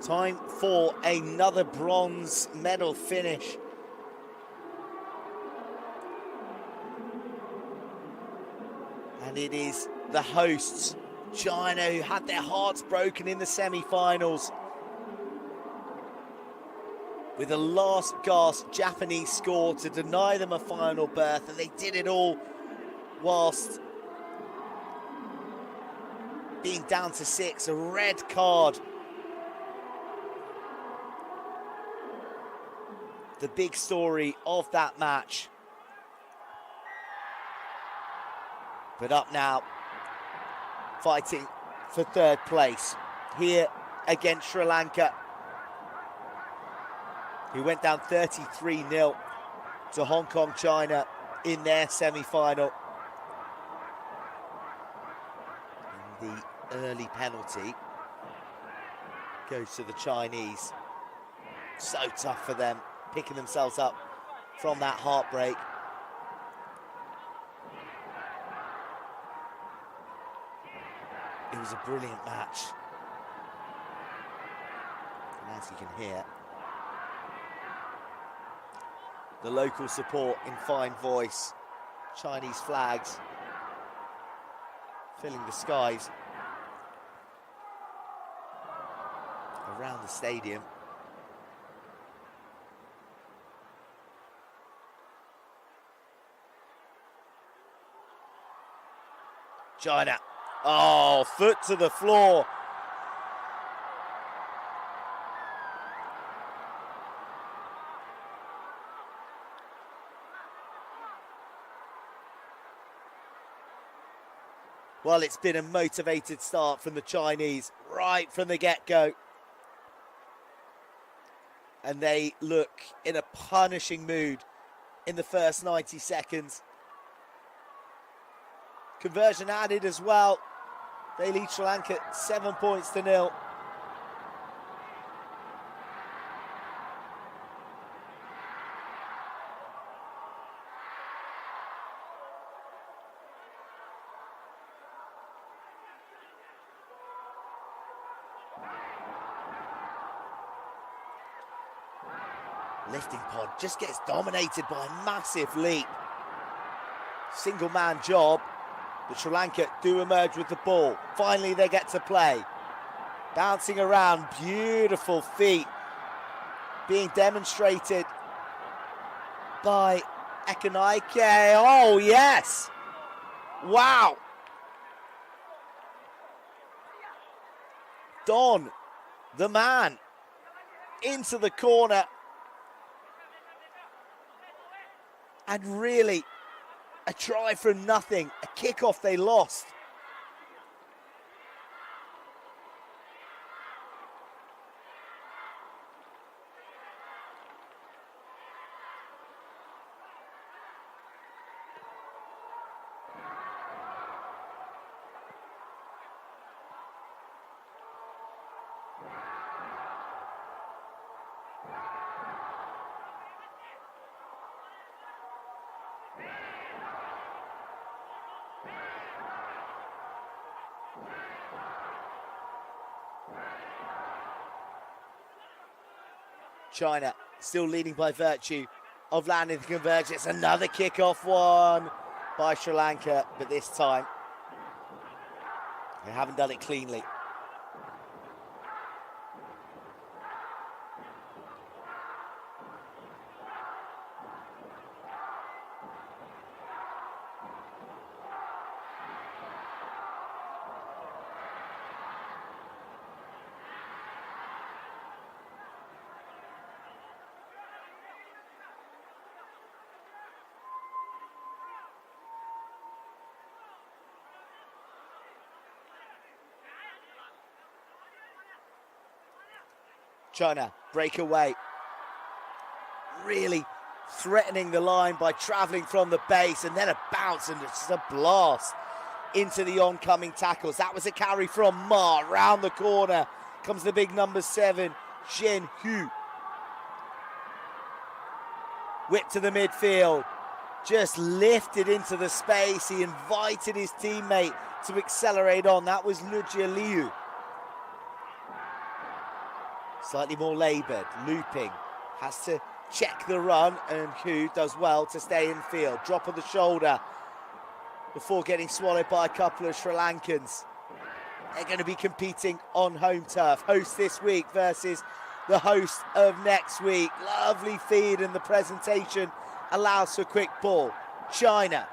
Time for another bronze medal finish. And it is the hosts, China, who had their hearts broken in the semi-finals with a last gasp Japanese score to deny them a final berth, and they did it all whilst being down to 6, a red card. The big story of that match. But up now, fighting for third place here against Sri Lanka, who went down 33-0 to Hong Kong, China in their semi-final. And the early penalty goes to the Chinese. So tough for them, picking themselves up from that heartbreak. It was a brilliant match. And as you can hear, the local support in fine voice, Chinese flags filling the skies around the stadium. China, oh, foot to the floor. Well, it's been a motivated start from the Chinese right from the get-go. And they look in a punishing mood in the first 90 seconds. Conversion added as well. They lead Sri Lanka 7 points to 0. Lifting pod just gets dominated by a massive leap. Single man job. But Sri Lanka do emerge with the ball. Finally they get to play. Bouncing around, beautiful feet being demonstrated by Ekanaike. Oh yes! Wow! Don, the man, into the corner. And really, a try from nothing, a kickoff they lost. China still leading by virtue of landing the convergence. Another kickoff one by Sri Lanka, but this time they haven't done it cleanly. China break away, really threatening the line by travelling from the base, and then a bounce and just a blast into the oncoming tackles. That was a carry from Ma. Round the corner comes the big number 7, Shen Hu. Whip to the midfield, just lifted into the space. He invited his teammate to accelerate on. That was Lucia Liu. Slightly more laboured, looping, has to check the run, and Hu does well to stay in field. Drop of the shoulder before getting swallowed by a couple of Sri Lankans. They're going to be competing on home turf. Host this week versus the host of next week. Lovely feed, and the presentation allows for a quick ball. China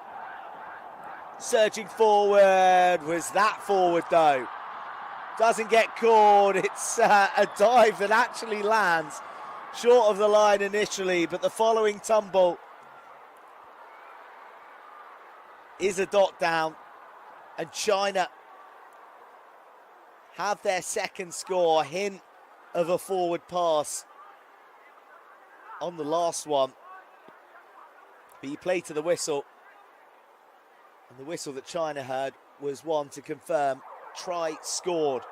surging forward. Was that forward though? Doesn't get caught. It's a dive that actually lands short of the line initially, but the following tumble is a dot down, and China have their second score. A hint of a forward pass on the last one, but you play to the whistle, and the whistle that China heard was one to confirm try scored.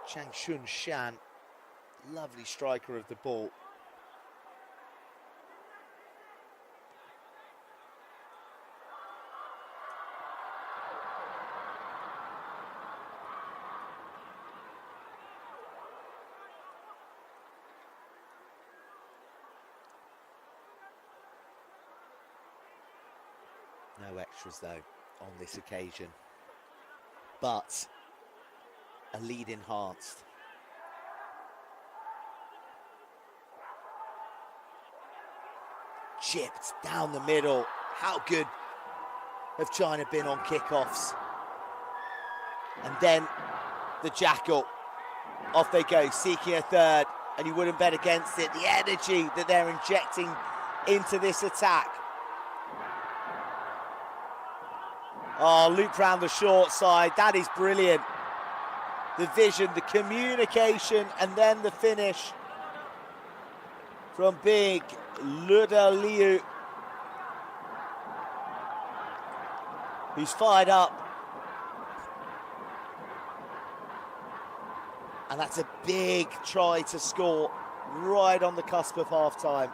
Chang Shun Shan, lovely striker of the ball. No extras though on this occasion, but a lead enhanced. Chipped down the middle. How good have China been on kickoffs? And then the jackal. Off they go, seeking a third, and you wouldn't bet against it. The energy that they're injecting into this attack. Oh, loop round the short side. That is brilliant. The vision, the communication, and then the finish from big Luda Liu, who's fired up. And that's a big try to score right on the cusp of half-time.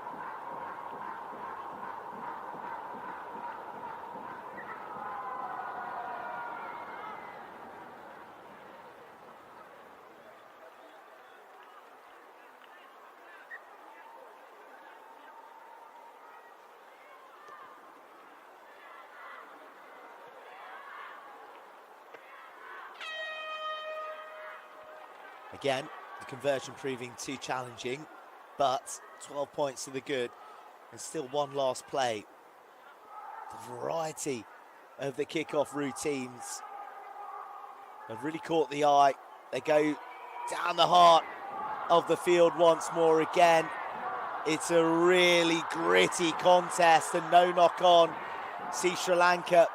Again, the conversion proving too challenging, but 12 points to the good, and still one last play. The variety of the kickoff routines have really caught the eye. They go down the heart of the field once more again. It's a really gritty contest, and no knock on. See Sri Lanka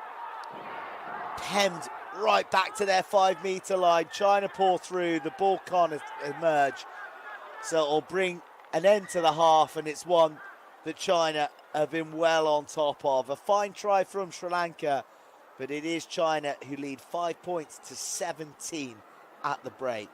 hemmed right back to their 5 metre line. China pour through, the ball can't emerge. So it'll bring an end to the half, and it's one that China have been well on top of. A fine try from Sri Lanka, but it is China who lead 5 points to 17 at the break.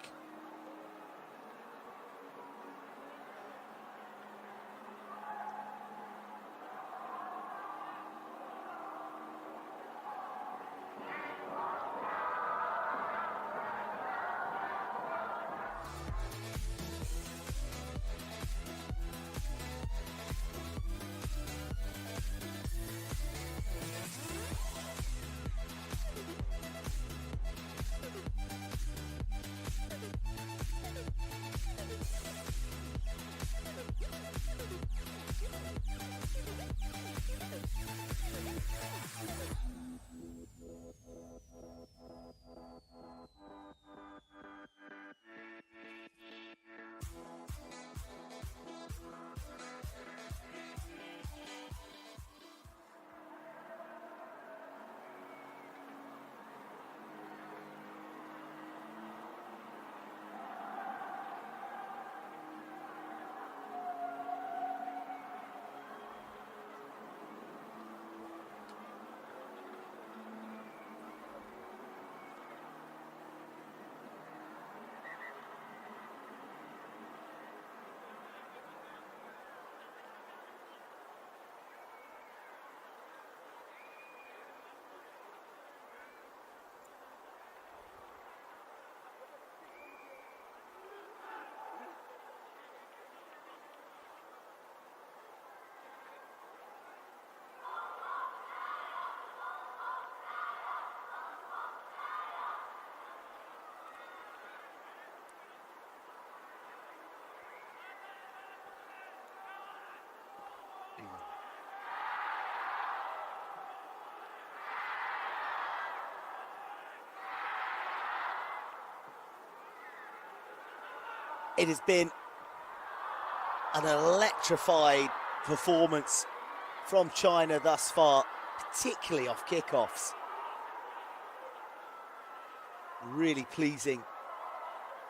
It has been an electrified performance from China thus far, particularly off kickoffs. Really pleasing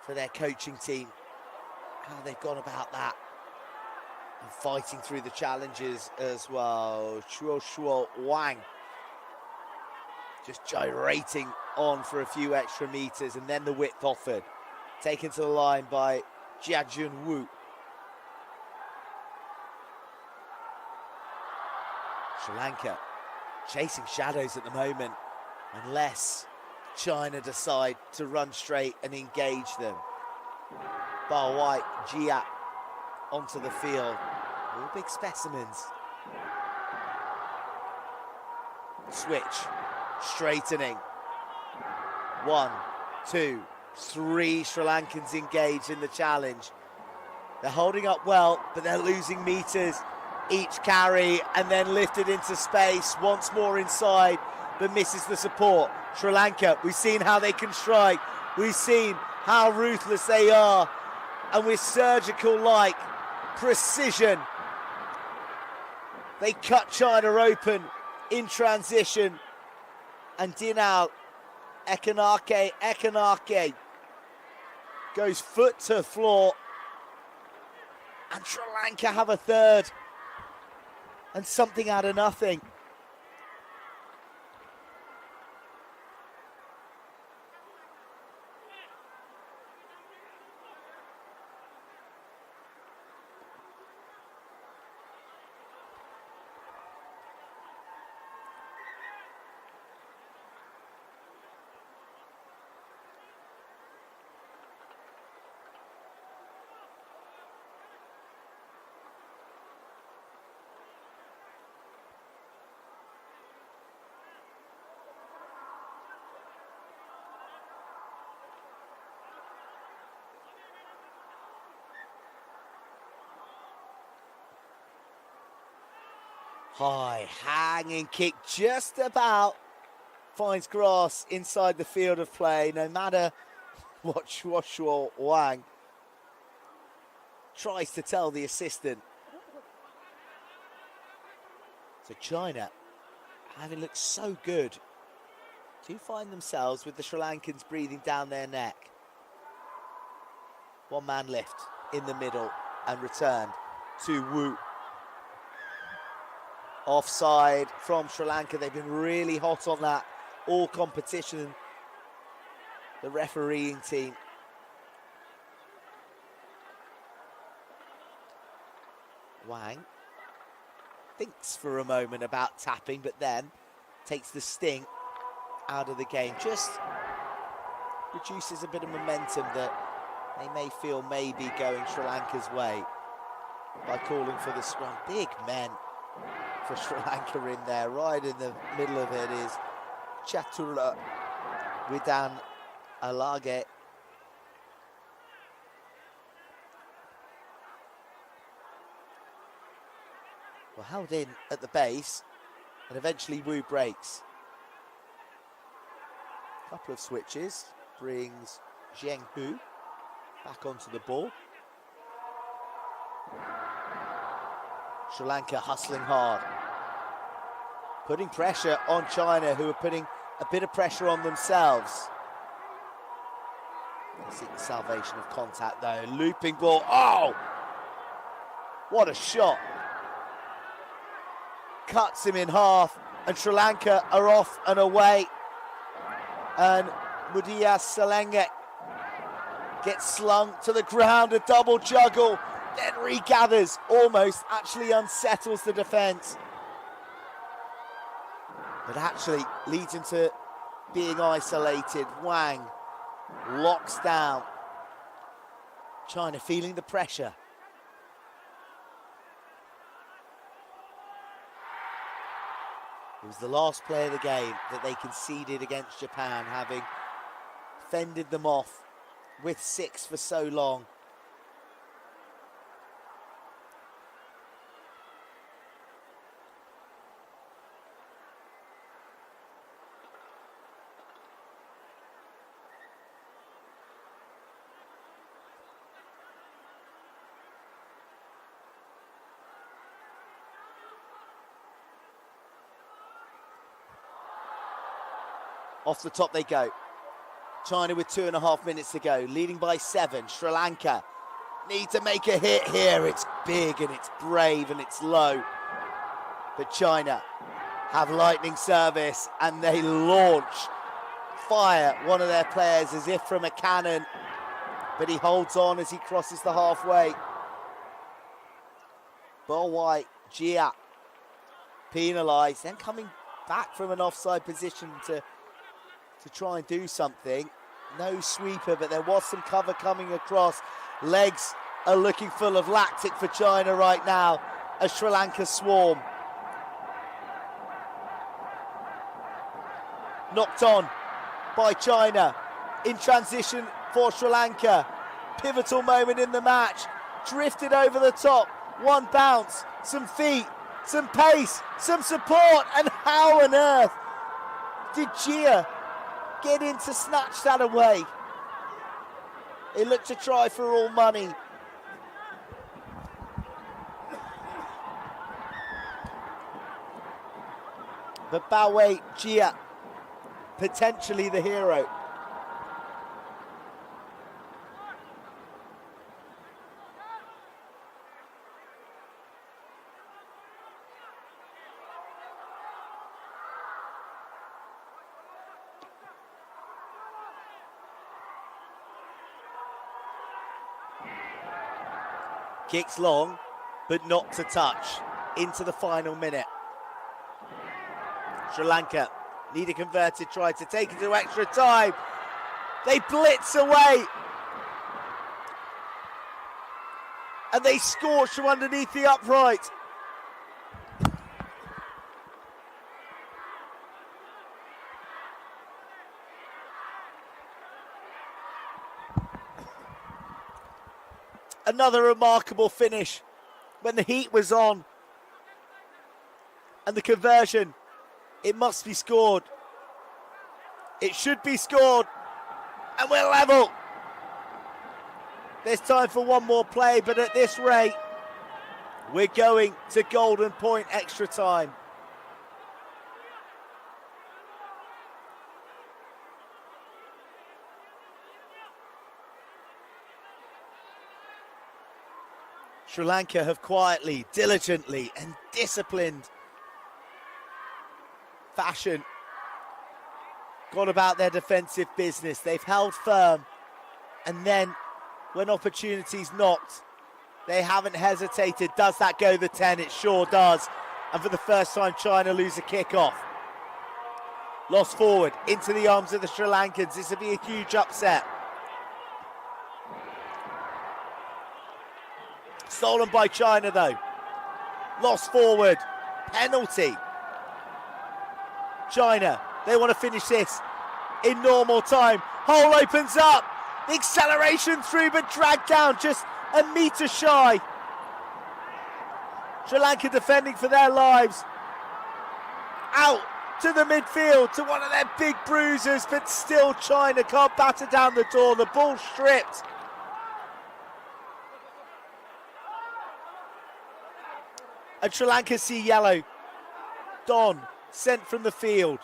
for their coaching team, how they've gone about that and fighting through the challenges as well. Shuo Wang just gyrating on for a few extra meters, and then the width offered. Taken to the line by Jiajun Wu. Sri Lanka chasing shadows at the moment, unless China decide to run straight and engage them. Bar White, Jia onto the field. All big specimens. Switch, straightening. 1, 2, 3 Sri Lankans engaged in the challenge. They're holding up well, but they're losing meters each carry, and then lifted into space once more inside, but misses the support. Sri Lanka, we've seen how they can strike, we've seen how ruthless they are, and with surgical-like precision, they cut China open in transition. And Dinal Ekanake goes foot to floor, and Sri Lanka have a third, and something out of nothing. High hanging kick, just about finds grass inside the field of play, no matter what Shuo Wang tries to tell the assistant. So China, having looked so good, do find themselves with the Sri Lankans breathing down their neck. One man lift in the middle and returned to Wu. Offside from Sri Lanka. They've been really hot on that all competition, the refereeing team. Wang thinks for a moment about tapping, but then takes the sting out of the game. Just reduces a bit of momentum that they may feel may be going Sri Lanka's way by calling for the scrum. Big men for Sri Lanka in there. Right in the middle of it is Chaturla Widan Alage. Well, held in at the base, and eventually Wu breaks. Couple of switches brings Zheng Hu back onto the ball. Sri Lanka hustling hard, putting pressure on China, who are putting a bit of pressure on themselves. They seek the salvation of contact though. Looping ball. Oh! What a shot. Cuts him in half, and Sri Lanka are off and away. And Mudia Salenge gets slung to the ground, a double juggle, then regathers, almost actually unsettles the defence. But actually leads into being isolated. Wang locks down. China feeling the pressure. It was the last play of the game that they conceded against Japan, having fended them off with 6 for so long. Off the top they go. China with 2.5 minutes to go, leading by 7. Sri Lanka need to make a hit here. It's big and it's brave and it's low. But China have lightning service and they fire one of their players as if from a cannon. But he holds on as he crosses the halfway. Bo Jia penalised, then coming back from an offside position to try and do something. No sweeper, but there was some cover coming across. Legs are looking full of lactic for China right now as Sri Lanka swarm. Knocked on by China in transition for Sri Lanka. Pivotal moment in the match. Drifted over the top. One bounce, some feet, some pace, some support, and how on earth did Jia get in to snatch that away? He looked to try for all money. But Bao Jia, potentially the hero. Kicks long, but not to touch. Into the final minute. Sri Lanka need a converted try to take it to extra time. They blitz away. And they scorch from underneath the upright. Another remarkable finish when the heat was on. And the conversion, it must be scored. It should be scored. And we're level. There's time for one more play, but at this rate, we're going to golden point extra time. Sri Lanka have quietly, diligently and disciplined fashion gone about their defensive business. They've held firm, and then when opportunities knocked, they haven't hesitated. Does that go the 10? It sure does. And for the first time, China lose a kick-off. Lost forward into the arms of the Sri Lankans. This would be a huge upset. Stolen by China though. Lost forward. Penalty. China, they want to finish this in normal time. Hole opens up. The acceleration through, but dragged down just a metre shy. Sri Lanka defending for their lives. Out to the midfield, to one of their big bruisers, but still China can't batter down the door. The ball stripped. And Sri Lanka see yellow. Don sent from the field.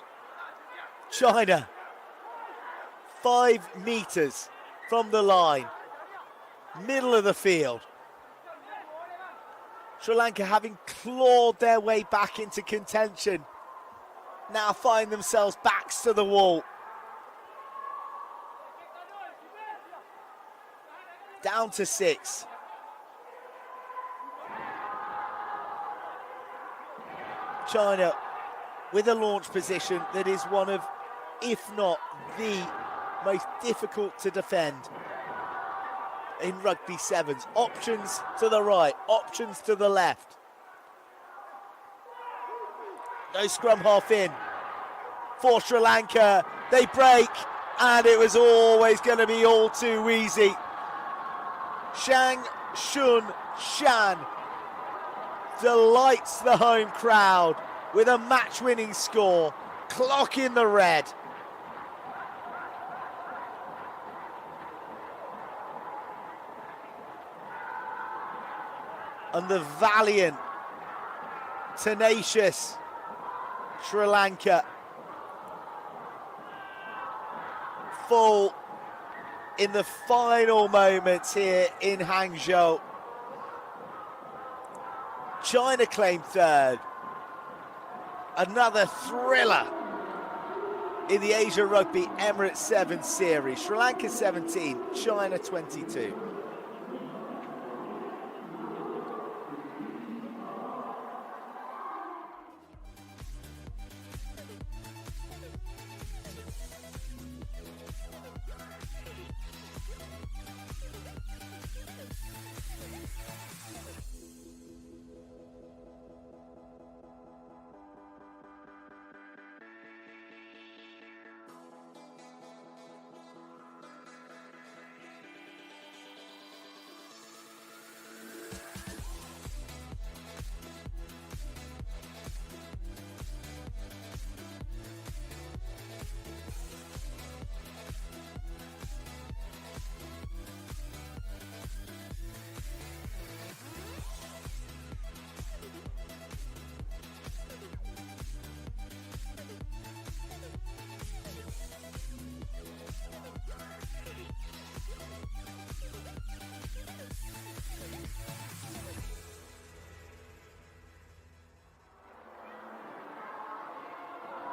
China 5 metres from the line, middle of the field. Sri Lanka, having clawed their way back into contention, now find themselves backs to the wall. Down to 6. China with a launch position that is one of, if not the most difficult to defend in rugby sevens. Options to the right, options to the left. No scrum half in for Sri Lanka. They break, and it was always going to be all too easy. Shang Shun Shan delights the home crowd with a match-winning score. Clock in the red. And the valiant, tenacious Sri Lanka full in the final moments here in Hangzhou. China claimed third. Another thriller in the Asia Rugby Emirates 7 series. Sri Lanka 17, China 22.